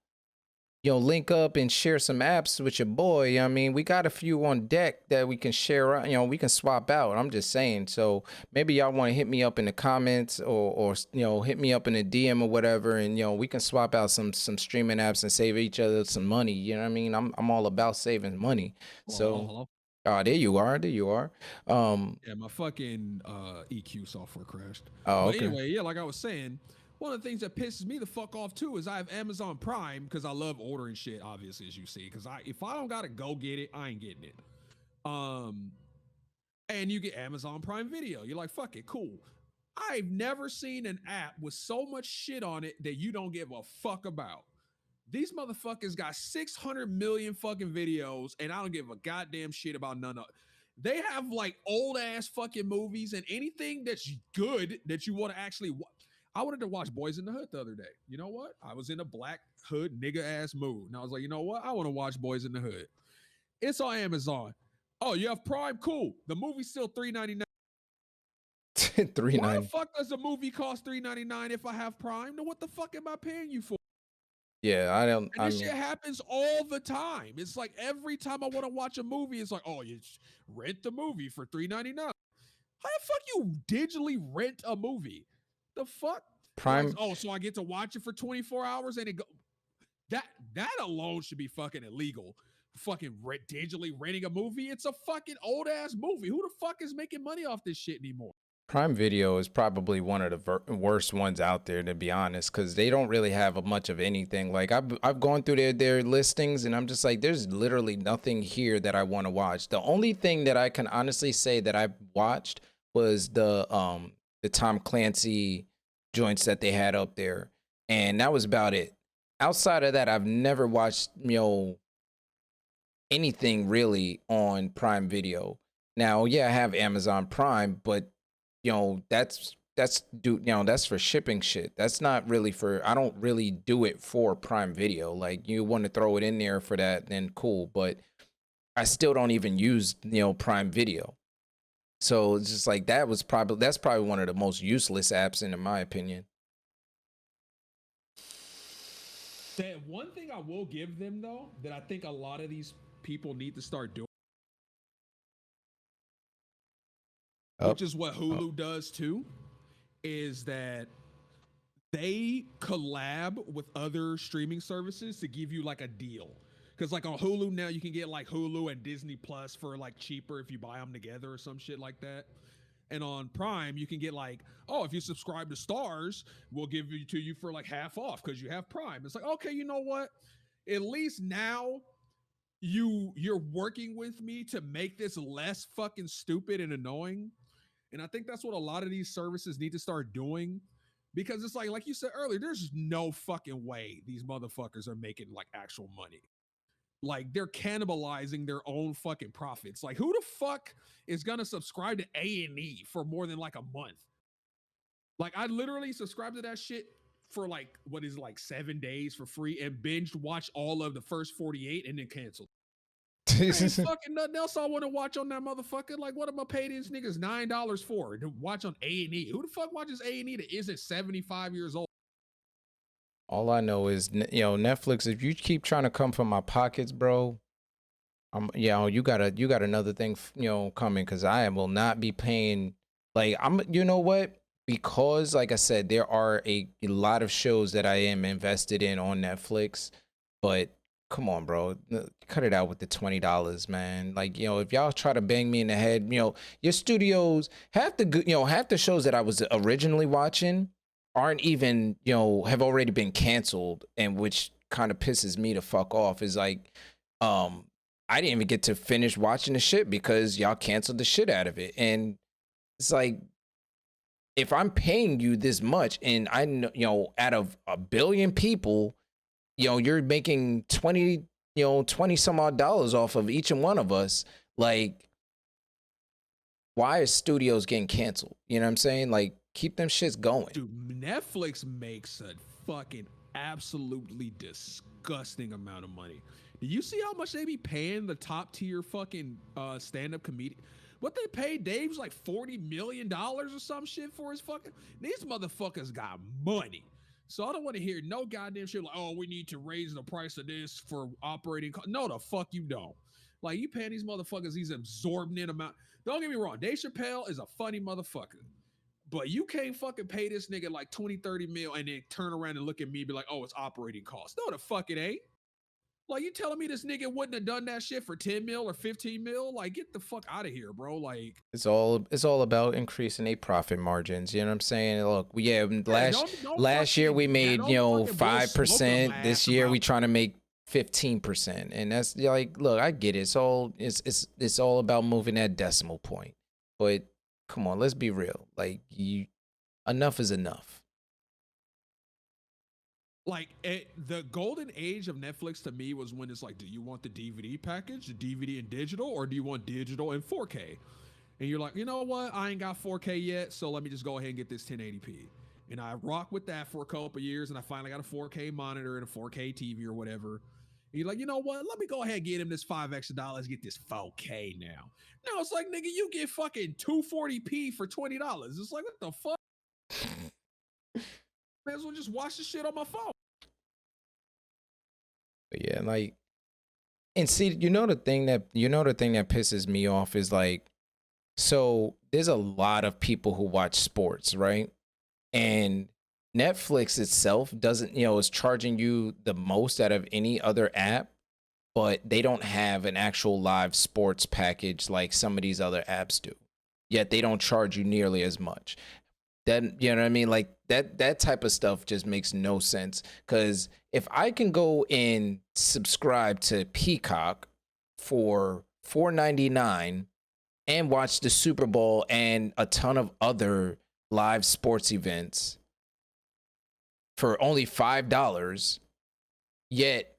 link up and share some apps with your boy. I mean, we got a few on deck that we can share out, we can swap out. I'm just saying. So maybe y'all want to hit me up in the comments or hit me up in a DM or whatever, and we can swap out some streaming apps and save each other some money. You know what I mean? I'm all about saving money. So Hello. oh, there you are. There you are. Yeah, my fucking EQ software crashed. Oh, But okay. anyway, yeah, like I was saying, one of the things that pisses me the fuck off too is I have Amazon Prime because I love ordering shit, obviously, as you see. Because if I don't gotta go get it, I ain't getting it. Um, and you get Amazon Prime Video. You're like, fuck it, cool. I've never seen an app with so much shit on it that you don't give a fuck about. These motherfuckers got 600 million fucking videos, and I don't give a goddamn shit about none of it. They have like old ass fucking movies and anything that's good that you want to actually watch. I wanted to watch Boys in the Hood the other day. You know what? I was in a black hood nigga ass mood. And I was like, you know what? I want to watch Boys in the Hood. It's on Amazon. Oh, you have Prime? Cool. The movie's still $3.99. Why the fuck does a movie cost $3.99 if I have Prime? Then what the fuck am I paying you for? Yeah, I don't. And this shit happens all the time. It's like every time I want to watch a movie, it's like, oh, you rent the movie for $3.99. How the fuck you digitally rent a movie? The fuck? Prime. Like, oh, so I get to watch it for 24 hours and it go. That that alone should be fucking illegal. Fucking digitally renting a movie. It's a fucking old ass movie. Who the fuck is making money off this shit anymore? Prime Video is probably one of the worst ones out there, to be honest, because they don't really have much of anything. Like I've gone through their listings, and I'm just like, there's literally nothing here that I want to watch. The only thing that I can honestly say that I watched was the Tom Clancy joints that they had up there, and that was about it. Outside of that, I've never watched anything really on Prime Video. Now, yeah, I have Amazon Prime, but that's that's for shipping shit. That's not really for, I don't really do it for Prime Video. Like, you want to throw it in there for that, then cool, but I still don't even use Prime Video. So it's just like, that's probably one of the most useless apps in my opinion. That one thing I will give them though, that I think a lot of these people need to start doing, which is what Hulu does too, is that they collab with other streaming services to give you like a deal. Because like on Hulu now, you can get like Hulu and Disney Plus for like cheaper if you buy them together or some shit like that. And on Prime, you can get like, oh, if you subscribe to Stars, we'll give it to you for like half off because you have Prime. It's like, okay, you know what? At least now you're working with me to make this less fucking stupid and annoying. And I think that's what a lot of these services need to start doing, because it's like you said earlier, there's no fucking way these motherfuckers are making like actual money. Like, they're cannibalizing their own fucking profits. Like, who the fuck is gonna subscribe to A&E for more than like a month? Like, I literally subscribed to that shit for like, what is it, like 7 days for free, and binged watched all of the first 48 and then canceled. Ain't fucking nothing else I want to watch on that motherfucker. Like, what am I paying these niggas $9 for to watch on A&E? Who the fuck watches A&E that isn't 75 years old? All I know is, Netflix, if you keep trying to come from my pockets, bro, you got another thing, coming, because I will not be paying. Like, you know what? Because, like I said, there are a lot of shows that I am invested in on Netflix, but come on, bro, cut it out with the $20, man. Like, if y'all try to bang me in the head, your studios, half the shows that I was originally watching aren't even, have already been canceled, and which kind of pisses me the fuck off. Is like, I didn't even get to finish watching the shit because y'all canceled the shit out of it. And it's like, if I'm paying you this much, and I know, out of a billion people, you're making 20 some odd dollars off of each and one of us, like, why are studios getting canceled? You know what I'm saying? Like, keep them shits going. Dude, Netflix makes a fucking absolutely disgusting amount of money. Do you see how much they be paying the top tier fucking stand-up comedian? What they pay Dave's like $40 million or some shit for his fucking... These motherfuckers got money. So I don't want to hear no goddamn shit like, oh, we need to raise the price of this for operating costs. No, the fuck you don't. Like, you paying these motherfuckers these absorbent amount. Don't get me wrong, Dave Chappelle is a funny motherfucker. But you can't fucking pay this nigga like 20, 30 mil and then turn around and look at me and be like, oh, it's operating costs. No, the fuck it ain't. Like, you telling me this nigga wouldn't have done that shit for 10 mil or 15 mil? Like, get the fuck out of here, bro. Like, it's all about increasing a profit margins. You know what I'm saying? Look, last year we made 5%. This year we trying to make 15%, and that's like, look, I get it. It's all about moving that decimal point. But come on, let's be real. Like, enough is enough. Like, the golden age of Netflix to me was when it's like, do you want the DVD package, the DVD and digital, or do you want digital and 4K? And you're like, you know what? I ain't got 4K yet, so let me just go ahead and get this 1080p. And I rock with that for a couple of years, and I finally got a 4K monitor and a 4K TV or whatever. And you're like, you know what? Let me go ahead and get him this $5 extra, get this 4K now. Now it's like, nigga, you get fucking 240p for $20. It's like, what the fuck? May as well just watch the shit on my phone. But yeah, like, and see, the thing that pisses me off is like, so there's a lot of people who watch sports, right? And Netflix itself doesn't, is charging you the most out of any other app, but they don't have an actual live sports package like some of these other apps do. Yet they don't charge you nearly as much. That, you know what I mean? Like that type of stuff just makes no sense. Cause if I can go and subscribe to Peacock for $4.99 and watch the Super Bowl and a ton of other live sports events for only $5, yet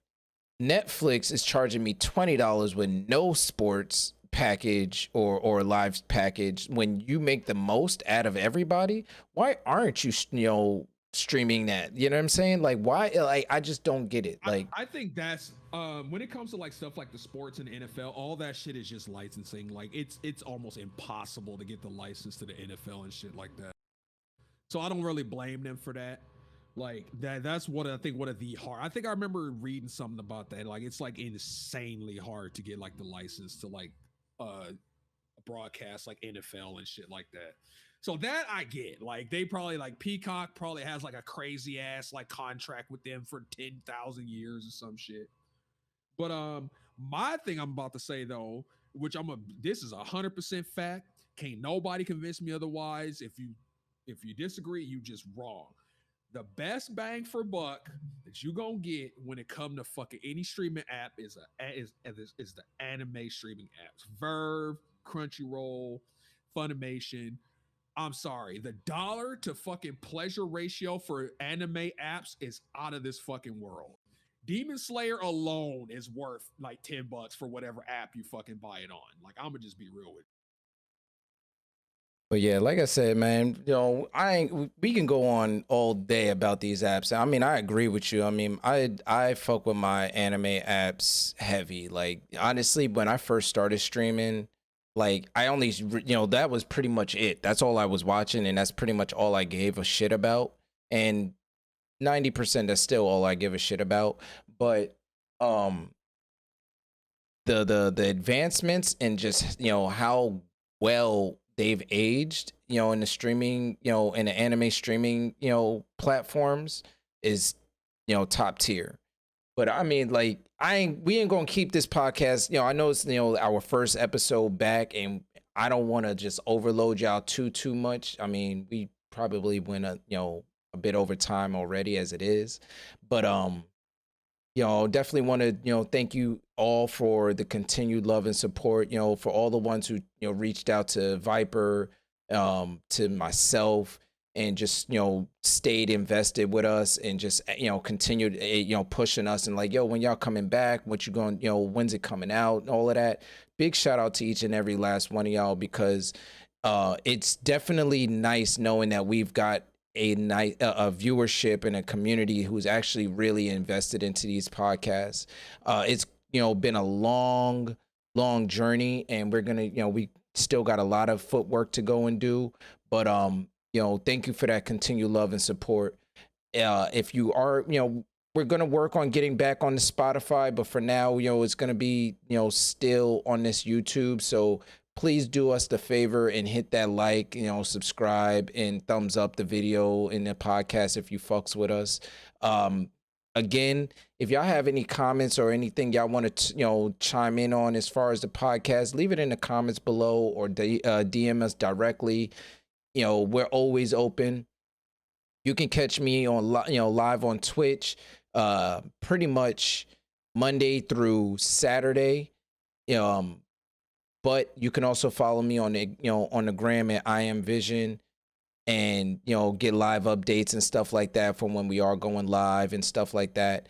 Netflix is charging me $20 with no sports package or live package. When you make the most out of everybody, why aren't you streaming that? You know what I'm saying? Like, why? Like, I just don't get it. Like, I think that's when it comes to like stuff like the sports and the NFL, all that shit is just licensing. Like it's almost impossible to get the license to the NFL and shit like that. So I don't really blame them for that. Like that's what I think one of the hard. I think I remember reading something about that. Like it's like insanely hard to get like the license to like broadcast like NFL and shit like that. So that I get. Like they probably like Peacock probably has like a crazy ass like contract with them for 10,000 years or some shit. But my thing I'm about to say though, which this is 100% fact. Can't nobody convince me otherwise. If you disagree, you just wrong. The best bang for buck that you gonna get when it come to fucking any streaming app is the anime streaming apps. Verve, Crunchyroll, Funimation. I'm sorry, the dollar to fucking pleasure ratio for anime apps is out of this fucking world. Demon Slayer alone is worth like $10 for whatever app you fucking buy it on. Like I'm gonna just be real with but yeah, like I said, man, I ain't. We can go on all day about these apps. I mean, I agree with you. I mean, I fuck with my anime apps heavy. Like honestly, when I first started streaming, like I only, that was pretty much it. That's all I was watching, and that's pretty much all I gave a shit about. And 90% that's still all I give a shit about. But um, the advancements and just how well they've aged, in the streaming, in the anime streaming, platforms is, top tier. But I mean, like, we ain't gonna keep this podcast. I know it's our first episode back, and I don't want to just overload y'all too much. I mean, we probably went a bit over time already as it is, but definitely want to thank you all for the continued love and support. For all the ones who reached out to Viper, to myself, and just stayed invested with us, and just continued pushing us, and like, yo, when y'all coming back, what you going, when's it coming out, and all of that. Big shout out to each and every last one of y'all, because it's definitely nice knowing that we've got a viewership and a community who's actually really invested into these podcasts. It's been a long journey, and we're gonna we still got a lot of footwork to go and do, but thank you for that continued love and support. If you are, we're gonna work on getting back on the Spotify, but for now, it's gonna be still on this YouTube. So please do us the favor and hit that like, subscribe, and thumbs up the video in the podcast if you fucks with us. Again, if y'all have any comments or anything y'all want to chime in on as far as the podcast, leave it in the comments below, or DM us directly. We're always open. You can catch me on live on Twitch pretty much Monday through Saturday. But you can also follow me on the on the gram at I Am Vision, and get live updates and stuff like that from when we are going live and stuff like that.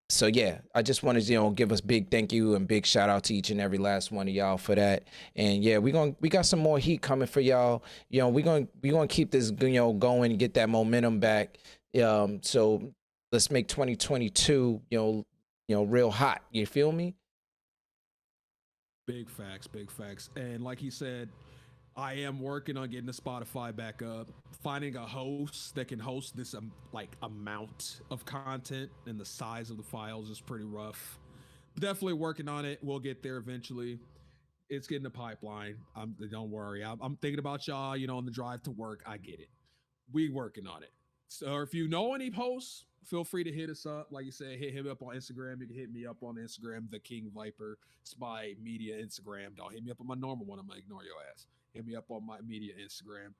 So yeah, I just wanted to give us big thank you and big shout out to each and every last one of y'all for that. And yeah, we got some more heat coming for y'all. We gonna keep this going and get that momentum back. So let's make 2022 real hot. You feel me? Big facts, big facts. And like he said, I am working on getting the Spotify back up. Finding a host that can host this like amount of content and the size of the files is pretty rough. Definitely working on it. We'll get there eventually. It's getting the pipeline. Don't worry. I'm thinking about y'all. On the drive to work. I get it. We working on it. or if you know any hosts, feel free to hit us up. Like you said, hit him up on Instagram. You can hit me up on Instagram, the King Viper. It's my media Instagram. Don't hit me up on my normal one. I'm gonna ignore your ass. Hit me up on my media Instagram.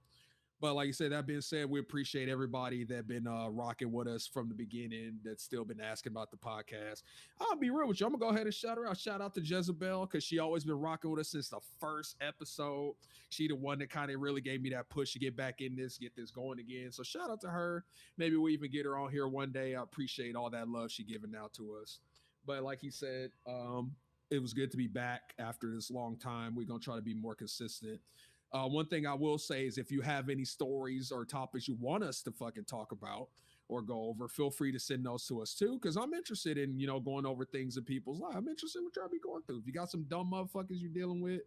But like you said, that being said, we appreciate everybody that been rocking with us from the beginning, that's still been asking about the podcast. I'll be real with you. I'm gonna go ahead and shout her out. Shout out to Jezebel, because she always been rocking with us since the first episode. She the one that kind of really gave me that push to get back in this, get this going again. So shout out to her. Maybe we even get her on here one day. I appreciate all that love she giving out to us. But like he said, it was good to be back after this long time. We're gonna try to be more consistent. One thing I will say is if you have any stories or topics you want us to fucking talk about or go over, feel free to send those to us too. Cause I'm interested in, going over things in people's life. I'm interested in what y'all be going through. If you got some dumb motherfuckers you're dealing with,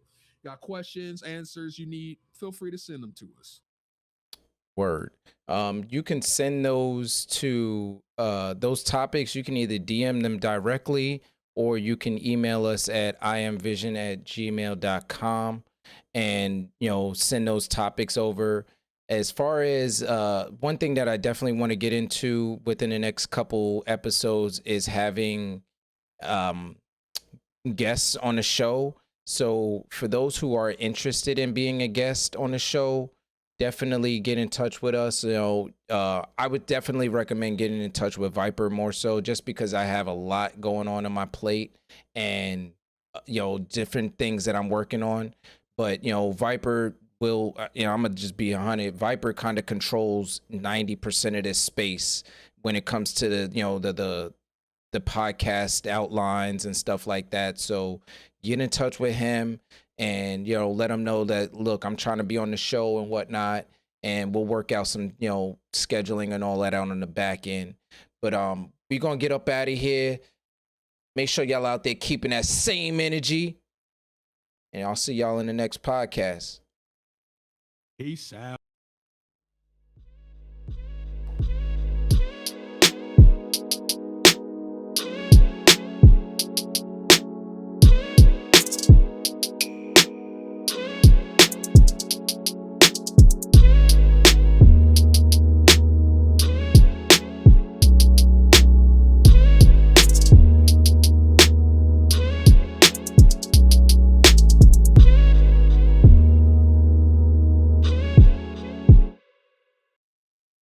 got questions, answers you need, feel free to send them to us. Word. You can send those to those topics. You can either DM them directly or you can email us at imvision@gmail.com and send those topics over. As far as one thing that I definitely want to get into within the next couple episodes is having guests on the show. So for those who are interested in being a guest on the show, definitely get in touch with us. I would definitely recommend getting in touch with Viper more so, just because I have a lot going on my plate and different things that I'm working on. But Viper will, I'm gonna just be 100. Viper kind of controls 90% of this space when it comes to the podcast outlines and stuff like that. So get in touch with him and let him know that, look, I'm trying to be on the show and whatnot, and we'll work out some scheduling and all that out on the back end. But we're gonna get up out of here. Make sure y'all out there keeping that same energy, and I'll see y'all in the next podcast. Peace out.